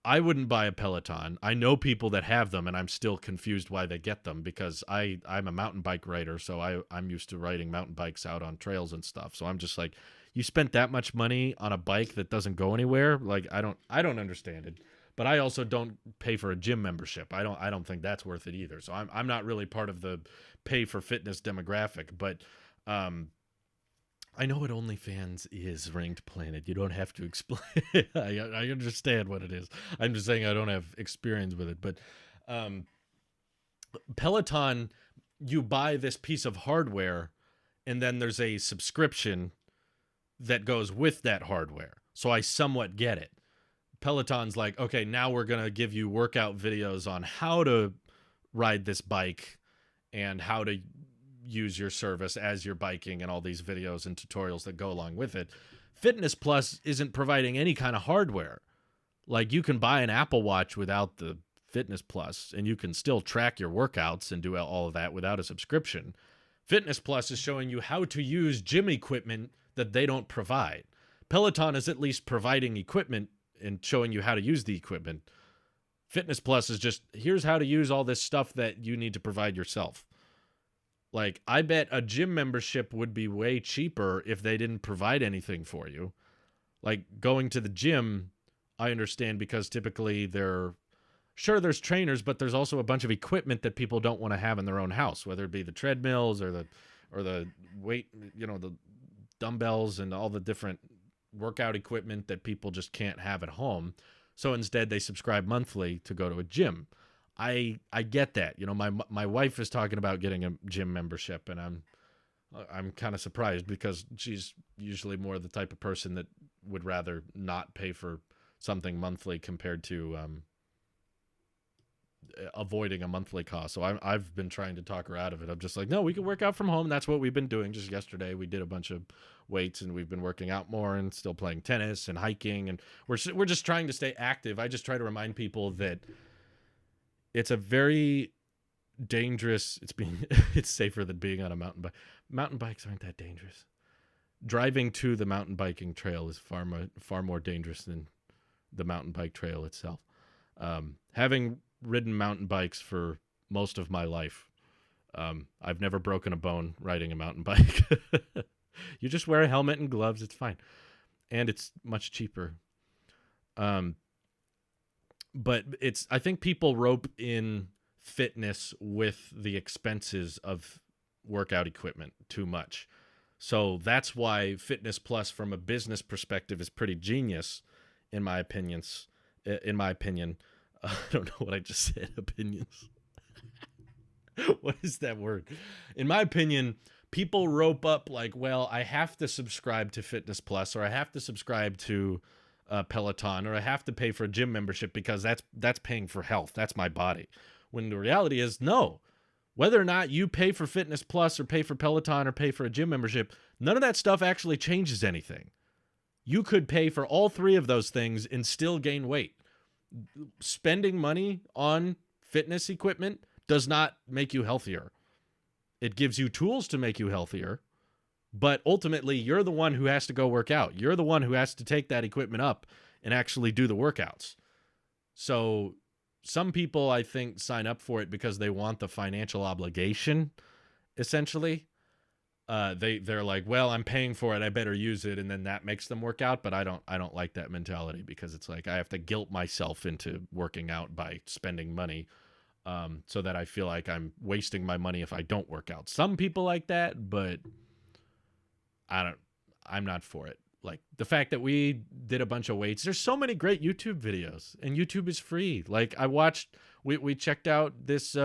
I wouldn't buy a Peloton. I know people that have them, and I'm still confused why they get them because I'm a mountain bike rider, so I'm used to riding mountain bikes out on trails and stuff. So I'm just like, you spent that much money on a bike that doesn't go anywhere? Like, I don't understand it. But I also don't pay for a gym membership. I don't think that's worth it either. So I'm not really part of the pay for fitness demographic. But I know what OnlyFans is, Ranked Planet. You don't have to explain. I understand what it is. I'm just saying I don't have experience with it. But Peloton, you buy this piece of hardware, and then there's a subscription that goes with that hardware. So I somewhat get it. Peloton's like, okay, now we're going to give you workout videos on how to ride this bike and how to use your service as you're biking and all these videos and tutorials that go along with it. Fitness Plus isn't providing any kind of hardware. Like, you can buy an Apple Watch without the Fitness Plus, and you can still track your workouts and do all of that without a subscription. Fitness Plus is showing you how to use gym equipment that they don't provide. Peloton is at least providing equipment and showing you how to use the equipment. Fitness Plus is just, here's how to use all this stuff that you need to provide yourself. Like, I bet a gym membership would be way cheaper if they didn't provide anything for you. Like, going to the gym, I understand, because typically there's trainers, but there's also a bunch of equipment that people don't want to have in their own house, whether it be the treadmills or the weight, the dumbbells and all the different workout equipment that people just can't have at home. So instead they subscribe monthly to go to a gym. I get that. My wife is talking about getting a gym membership, and I'm kind of surprised because she's usually more the type of person that would rather not pay for something monthly compared to avoiding a monthly cost. So I've been trying to talk her out of it. I'm just like, no, we can work out from home. That's what we've been doing. Just yesterday we did a bunch of weights, and we've been working out more and still playing tennis and hiking, and we're just trying to stay active. I just try to remind people that it's a very dangerous, it's safer than being on a mountain bike. Mountain bikes aren't that dangerous. Driving to the mountain biking trail is far more dangerous than the mountain bike trail itself. Having ridden mountain bikes for most of my life, I've never broken a bone riding a mountain bike. You just wear a helmet and gloves, it's fine. And it's much cheaper. But I think people rope in fitness with the expenses of workout equipment too much. So that's why Fitness Plus from a business perspective is pretty genius, in my opinion. I don't know what I just said, opinions. What is that word? In my opinion, people rope up like, well, I have to subscribe to Fitness Plus, or I have to subscribe to Peloton, or I have to pay for a gym membership because that's paying for health. That's my body. When the reality is, no. Whether or not you pay for Fitness Plus or pay for Peloton or pay for a gym membership, none of that stuff actually changes anything. You could pay for all three of those things and still gain weight. Spending money on fitness equipment does not make you healthier. It gives you tools to make you healthier, but ultimately you're the one who has to go work out. You're the one who has to take that equipment up and actually do the workouts. So some people, I think, sign up for it because they want the financial obligation, essentially. They're like, well, I'm paying for it, I better use it, and then that makes them work out. But I don't like that mentality, because it's like I have to guilt myself into working out by spending money, so that I feel like I'm wasting my money if I don't work out. Some people like that, but I'm not for it. Like the fact that we did a bunch of weights, there's so many great YouTube videos, and YouTube is free. Like we checked out this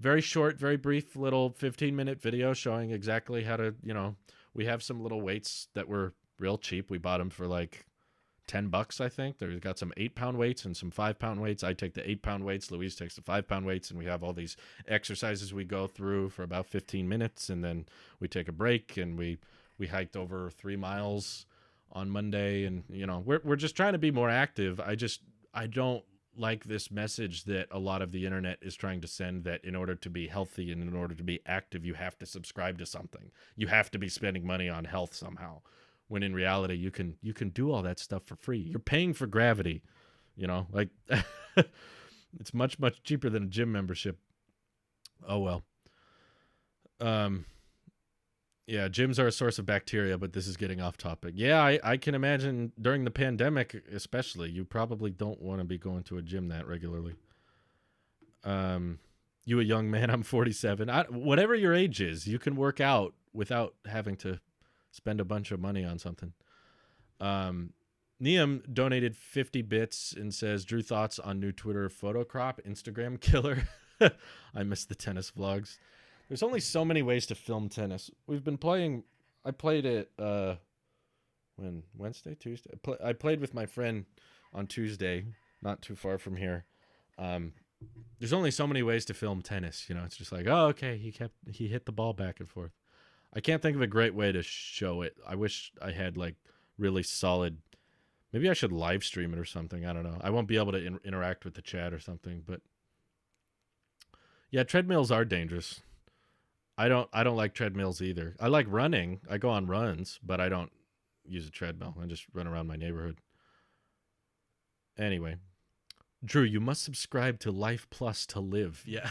very short, very brief little 15-minute video showing exactly how to, we have some little weights that were real cheap. We bought them for like $10, I think. They've got some 8-pound weights and some 5-pound weights. I take the 8-pound weights, Louise takes the 5-pound weights, and we have all these exercises we go through for about 15 minutes, and then we take a break, and we hiked over 3 miles on Monday, and we're just trying to be more active. I don't like this message that a lot of the internet is trying to send, that in order to be healthy and in order to be active, you have to subscribe to something. You have to be spending money on health somehow. When in reality, you can do all that stuff for free. You're paying for gravity, like it's much, much cheaper than a gym membership. Oh, well. Yeah, gyms are a source of bacteria, but this is getting off topic. Yeah, I can imagine during the pandemic, especially, you probably don't want to be going to a gym that regularly. You a young man, I'm 47. Whatever your age is, you can work out without having to spend a bunch of money on something. Neum donated 50 bits and says, Drew, thoughts on new Twitter photo crop, Instagram killer? I missed the tennis vlogs. There's only so many ways to film tennis. We've been playing. I played it Wednesday, Tuesday. I played with my friend on Tuesday, not too far from here. There's only so many ways to film tennis. You know, it's just like, oh, okay, he hit the ball back and forth. I can't think of a great way to show it. I wish I had like really solid. Maybe I should live stream it or something. I don't know. I won't be able to interact with the chat or something. But yeah, treadmills are dangerous. I don't like treadmills either. I like running. I go on runs, but I don't use a treadmill. I just run around my neighborhood. Anyway, Drew, you must subscribe to Life Plus to live. Yeah.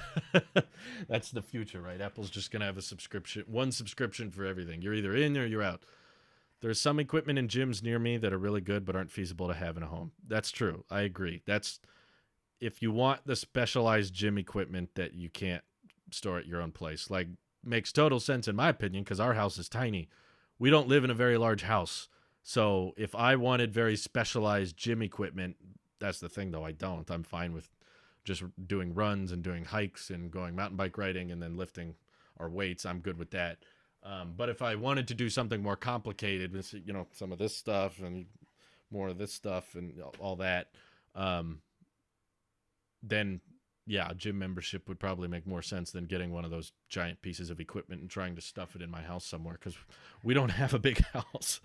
That's the future, right? Apple's just going to have a subscription, one subscription for everything. You're either in or you're out. There's some equipment in gyms near me that are really good but aren't feasible to have in a home. That's true. I agree. That's if you want the specialized gym equipment that you can't store at your own place. Like makes total sense in my opinion because our house is tiny. We don't live in a very large house. So if I wanted very specialized gym equipment, that's the thing though, I don't. I'm fine with just doing runs and doing hikes and going mountain bike riding and then lifting our weights. I'm good with that. But if I wanted to do something more complicated, you know, some of this stuff and more of this stuff and all that, then yeah, gym membership would probably make more sense than getting one of those giant pieces of equipment and trying to stuff it in my house somewhere because we don't have a big house.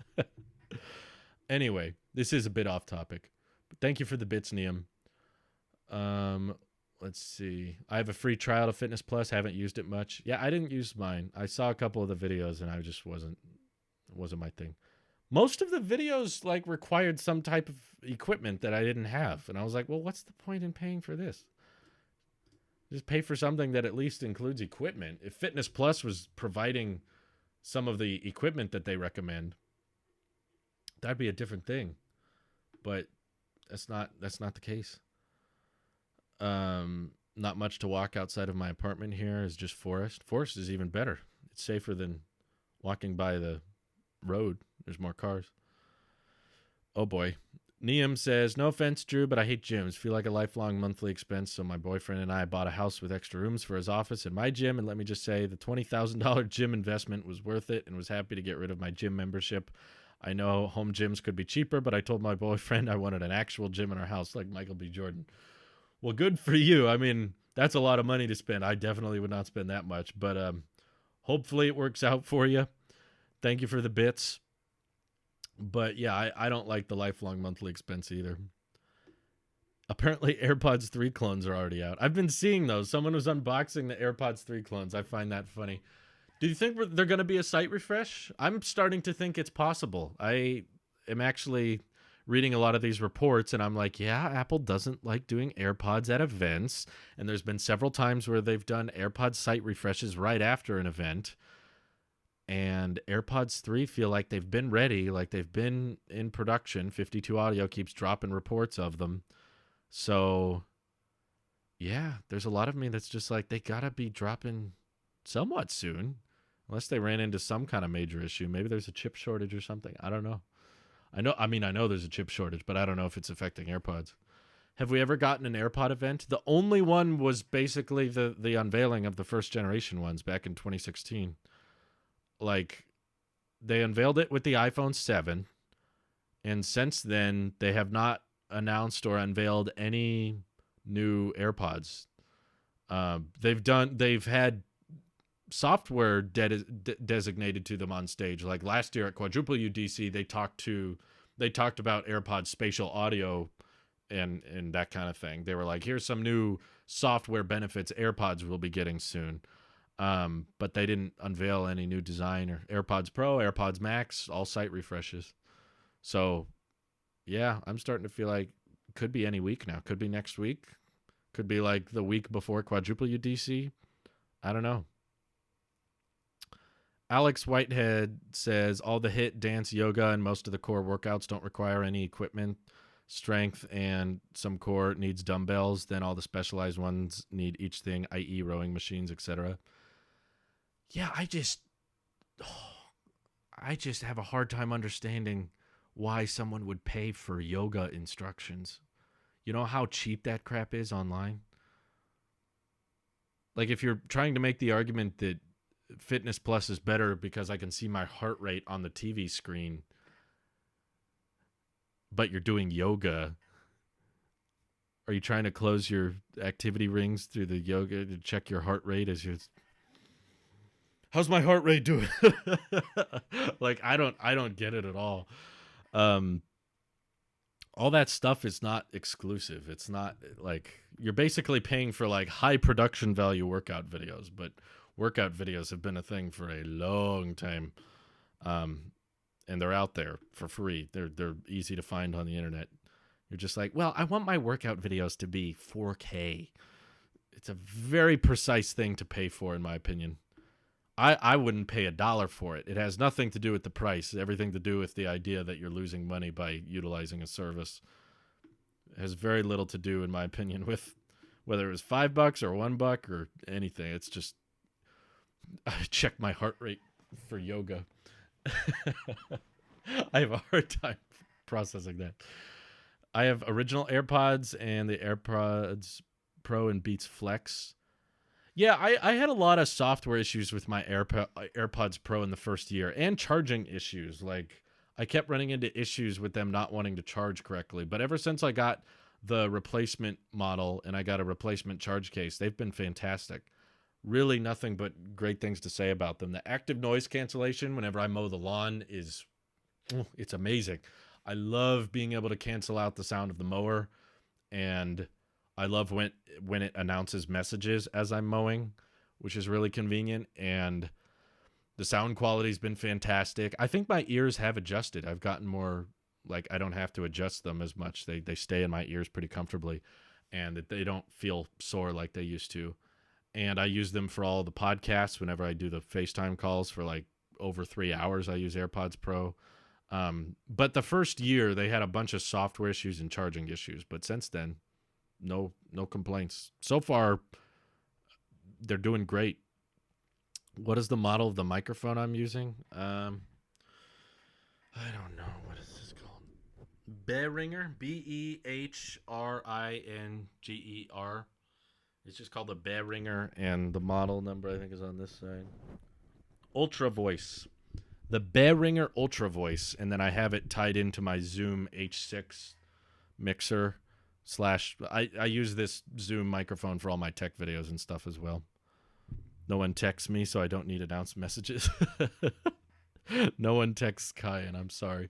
Anyway, this is a bit off topic, but thank you for the bits, Neum. Let's see. I have a free trial to Fitness Plus. Haven't used it much. Yeah, I didn't use mine. I saw a couple of the videos and I just wasn't my thing. Most of the videos like required some type of equipment that I didn't have, and I was like, well, what's the point in paying for this? Just pay for something that at least includes equipment. If Fitness Plus was providing some of the equipment that they recommend, that'd be a different thing. But that's not the case. Not much to walk outside of my apartment here is just forest. Forest is even better. It's safer than walking by the road. There's more cars. Oh boy. Neum says, no offense, Drew, but I hate gyms. Feel like a lifelong monthly expense. So my boyfriend and I bought a house with extra rooms for his office and my gym. And let me just say the $20,000 gym investment was worth it and was happy to get rid of my gym membership. I know home gyms could be cheaper, but I told my boyfriend I wanted an actual gym in our house like Michael B. Jordan. Well, good for you. I mean, that's a lot of money to spend. I definitely would not spend that much, but hopefully it works out for you. Thank you for the bits. But yeah, I don't like the lifelong monthly expense either. Apparently AirPods 3 clones are already out. I've been seeing those. Someone was unboxing the AirPods 3 clones. I find that funny. Do you think they're going to be a site refresh? I'm starting to think it's possible. I am actually reading a lot of these reports and I'm like, yeah, Apple doesn't like doing AirPods at events. And there's been several times where they've done AirPods site refreshes right after an event. And AirPods 3 feel like they've been ready, like they've been in production. 52 Audio keeps dropping reports of them. So, yeah, there's a lot of me that's just like, they got to be dropping somewhat soon. Unless they ran into some kind of major issue. Maybe there's a chip shortage or something. I don't know. I know there's a chip shortage, but I don't know if it's affecting AirPods. Have we ever gotten an AirPod event? The only one was basically the unveiling of the first generation ones back in 2016. Like, they unveiled it with the iPhone 7, and since then, they have not announced or unveiled any new AirPods. They've had software designated to them on stage. Like last year at Quadruple UDC, they talked about AirPods spatial audio and that kind of thing. They were like, here's some new software benefits AirPods will be getting soon. But they didn't unveil any new design or AirPods Pro, AirPods Max, all site refreshes. So yeah, I'm starting to feel like it could be any week now. Could be next week. Could be like the week before Quadruple UDC. I don't know. Alex Whitehead says all the HIIT, dance, yoga, and most of the core workouts don't require any equipment. Strength and some core needs dumbbells. Then all the specialized ones need each thing, i.e. rowing machines, etc. Yeah, I just have a hard time understanding why someone would pay for yoga instructions. You know how cheap that crap is online? Like if you're trying to make the argument that Fitness Plus is better because I can see my heart rate on the TV screen, but you're doing yoga Are you trying to close your activity rings through the yoga to check your heart rate as you? How's my heart rate doing? Like I don't get it at all. Um, all that stuff is not exclusive. It's not like you're basically paying for like high production value workout videos, but workout videos have been a thing for a long time. Um, and they're out there for free. They're easy to find on the internet. You're just like, well, I want my workout videos to be 4K. It's a very precise thing to pay for, in my opinion. I wouldn't pay $1 for it. It has nothing to do with the price. Everything to do with the idea that you're losing money by utilizing a service. It has very little to do, in my opinion, with whether it was $5 or $1 or anything. It's just I check my heart rate for yoga. I have a hard time processing that. I have original AirPods and the AirPods Pro and Beats Flex. Yeah, I had a lot of software issues with my AirPods Pro in the first year and charging issues. Like, I kept running into issues with them not wanting to charge correctly. But ever since I got the replacement model and I got a replacement charge case, they've been fantastic. Really nothing but great things to say about them. The active noise cancellation whenever I mow the lawn it's amazing. I love being able to cancel out the sound of the mower, and I love when it announces messages as I'm mowing, which is really convenient, and the sound quality's been fantastic. I think my ears have adjusted. I've gotten more, like, I don't have to adjust them as much. They stay in my ears pretty comfortably, and they don't feel sore like they used to. And I use them for all the podcasts. Whenever I do the FaceTime calls for like over 3 hours, I use AirPods Pro. But the first year they had a bunch of software issues and charging issues. But since then, no complaints. So far, they're doing great. What is the model of the microphone I'm using? I don't know. What is this called? Behringer. Behringer. It's just called the Behringer, and the model number I think is on this side. Ultra Voice. The Behringer Ultra Voice, and then I have it tied into my Zoom H6 mixer / I use this Zoom microphone for all my tech videos and stuff as well. No one texts me, so I don't need announced messages. No one texts Kai, and I'm sorry.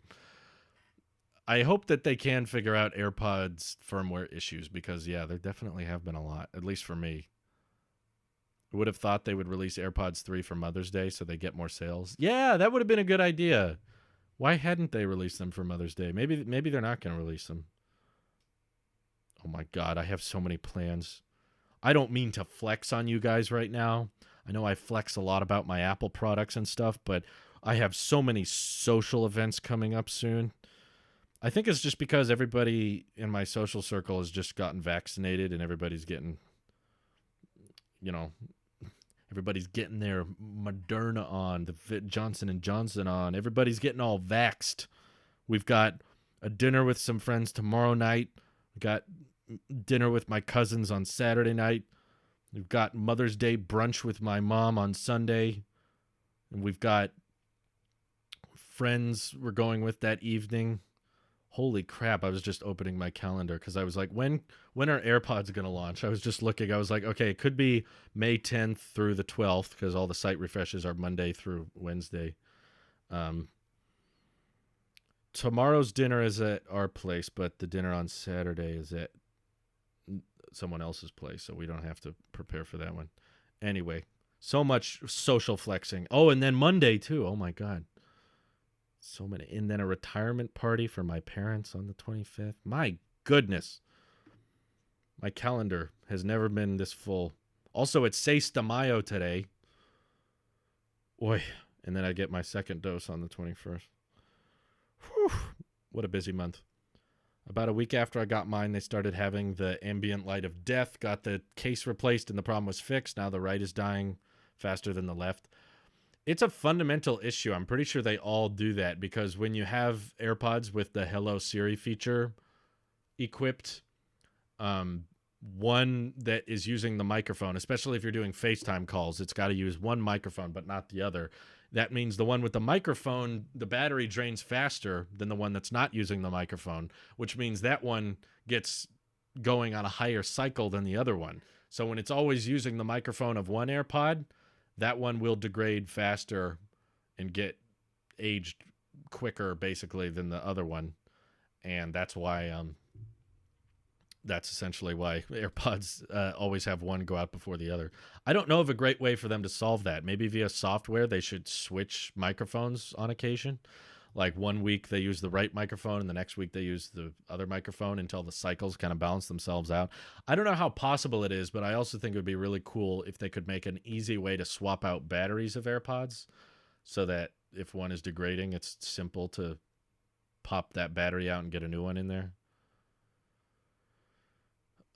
I hope that they can figure out AirPods firmware issues because, yeah, there definitely have been a lot, at least for me. I would have thought they would release AirPods 3 for Mother's Day so they get more sales. Yeah, that would have been a good idea. Why hadn't they released them for Mother's Day? Maybe they're not going to release them. Oh, my God, I have so many plans. I don't mean to flex on you guys right now. I know I flex a lot about my Apple products and stuff, but I have so many social events coming up soon. I think it's just because everybody in my social circle has just gotten vaccinated and everybody's getting, everybody's getting their Moderna on, the Johnson & Johnson on. Everybody's getting all vaxxed. We've got a dinner with some friends tomorrow night. We got dinner with my cousins on Saturday night. We've got Mother's Day brunch with my mom on Sunday. And we've got friends we're going with that evening. Holy crap, I was just opening my calendar because I was like, when are AirPods going to launch? I was just looking. I was like, okay, it could be May 10th through the 12th because all the site refreshes are Monday through Wednesday. Tomorrow's dinner is at our place, but the dinner on Saturday is at someone else's place, so we don't have to prepare for that one. Anyway, so much social flexing. Oh, and then Monday, too. Oh, my God. So many. And then a retirement party for my parents on the 25th. My goodness. My calendar has never been this full. Also, it's 6 de Mayo today. Boy. And then I get my second dose on the 21st. Whew. What a busy month. About a week after I got mine, they started having the ambient light of death. Got the case replaced and the problem was fixed. Now the right is dying faster than the left. It's a fundamental issue. I'm pretty sure they all do that because when you have AirPods with the Hello Siri feature equipped, one that is using the microphone, especially if you're doing FaceTime calls, it's got to use one microphone but not the other. That means the one with the microphone, the battery drains faster than the one that's not using the microphone, which means that one gets going on a higher cycle than the other one. So when it's always using the microphone of one AirPod, that one will degrade faster and get aged quicker basically than the other one. And that's why that's essentially why AirPods always have one go out before the other. I don't know of a great way for them to solve that. Maybe via software they should switch microphones on occasion. Like 1 week they use the right microphone and the next week they use the other microphone until the cycles kind of balance themselves out. I don't know how possible it is, but I also think it would be really cool if they could make an easy way to swap out batteries of AirPods so that if one is degrading, it's simple to pop that battery out and get a new one in there.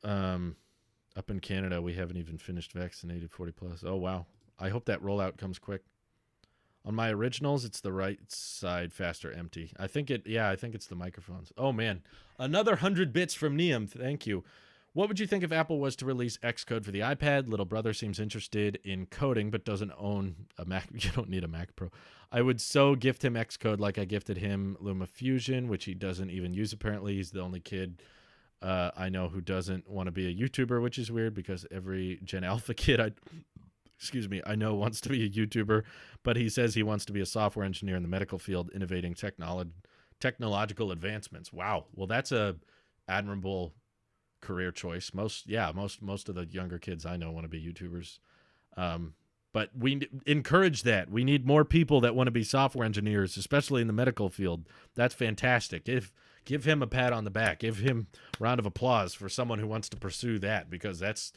Up in Canada, we haven't even finished vaccinated 40 plus. Oh, wow. I hope that rollout comes quick. On my originals, it's the right side faster empty. I think it's the microphones. Oh, man. Another 100 bits from Neum. Thank you. What would you think if Apple was to release Xcode for the iPad? Little brother seems interested in coding, but doesn't own a Mac. You don't need a Mac Pro. I would so gift him Xcode like I gifted him LumaFusion, which he doesn't even use apparently. He's the only kid I know who doesn't want to be a YouTuber, which is weird because every Gen Alpha kid I know wants to be a YouTuber, but he says he wants to be a software engineer in the medical field, innovating technological advancements. Wow. Well, that's a admirable career choice. Most of the younger kids I know want to be YouTubers. But we encourage that. We need more people that want to be software engineers, especially in the medical field. That's fantastic. Give him a pat on the back. Give him a round of applause for someone who wants to pursue that, because that's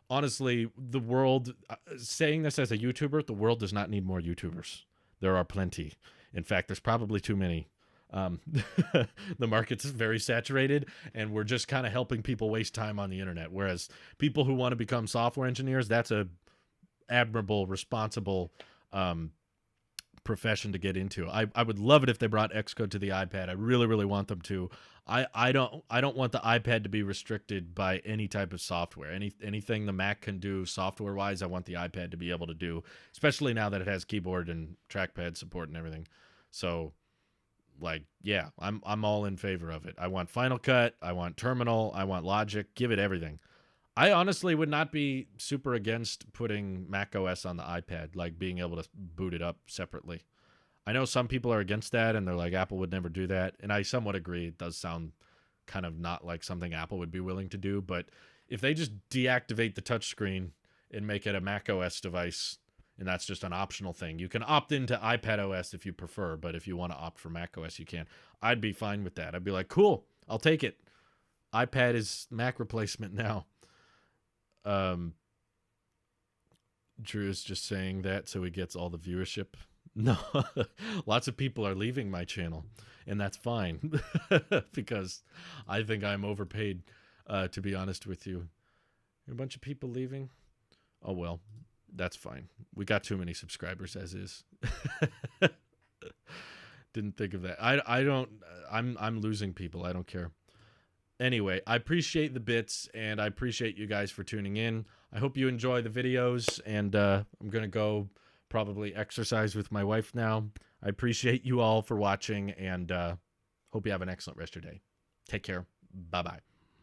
honestly the world. Saying this as a YouTuber, the world does not need more YouTubers. There are plenty. In fact, there's probably too many. The market's very saturated, and we're just kind of helping people waste time on the internet. Whereas people who want to become software engineers, that's a admirable, responsible profession to get into. I would love it if they brought Xcode to the iPad. I really, really want them to. I don't want the iPad to be restricted by any type of software. Anything the Mac can do software wise, I want the iPad to be able to do, especially now that it has keyboard and trackpad support and everything. So I'm all in favor of it. I want Final Cut, I want Terminal, I want Logic. Give it everything. I honestly would not be super against putting Mac OS on the iPad, like being able to boot it up separately. I know some people are against that, and they're like, Apple would never do that. And I somewhat agree. It does sound kind of not like something Apple would be willing to do. But if they just deactivate the touchscreen and make it a Mac OS device, and that's just an optional thing. You can opt into iPad OS if you prefer, but if you want to opt for Mac OS, you can. I'd be fine with that. I'd be like, cool, I'll take it. iPad is Mac replacement now. Drew is just saying that so he gets all the viewership. No, lots of people are leaving my channel, and that's fine because I think I'm overpaid, to be honest with you. A bunch of people leaving. Oh, well, that's fine. We got too many subscribers as is. Didn't think of that. I'm losing people. I don't care. Anyway, I appreciate the bits, and I appreciate you guys for tuning in. I hope you enjoy the videos, and I'm going to go probably exercise with my wife now. I appreciate you all for watching, and hope you have an excellent rest of your day. Take care. Bye-bye.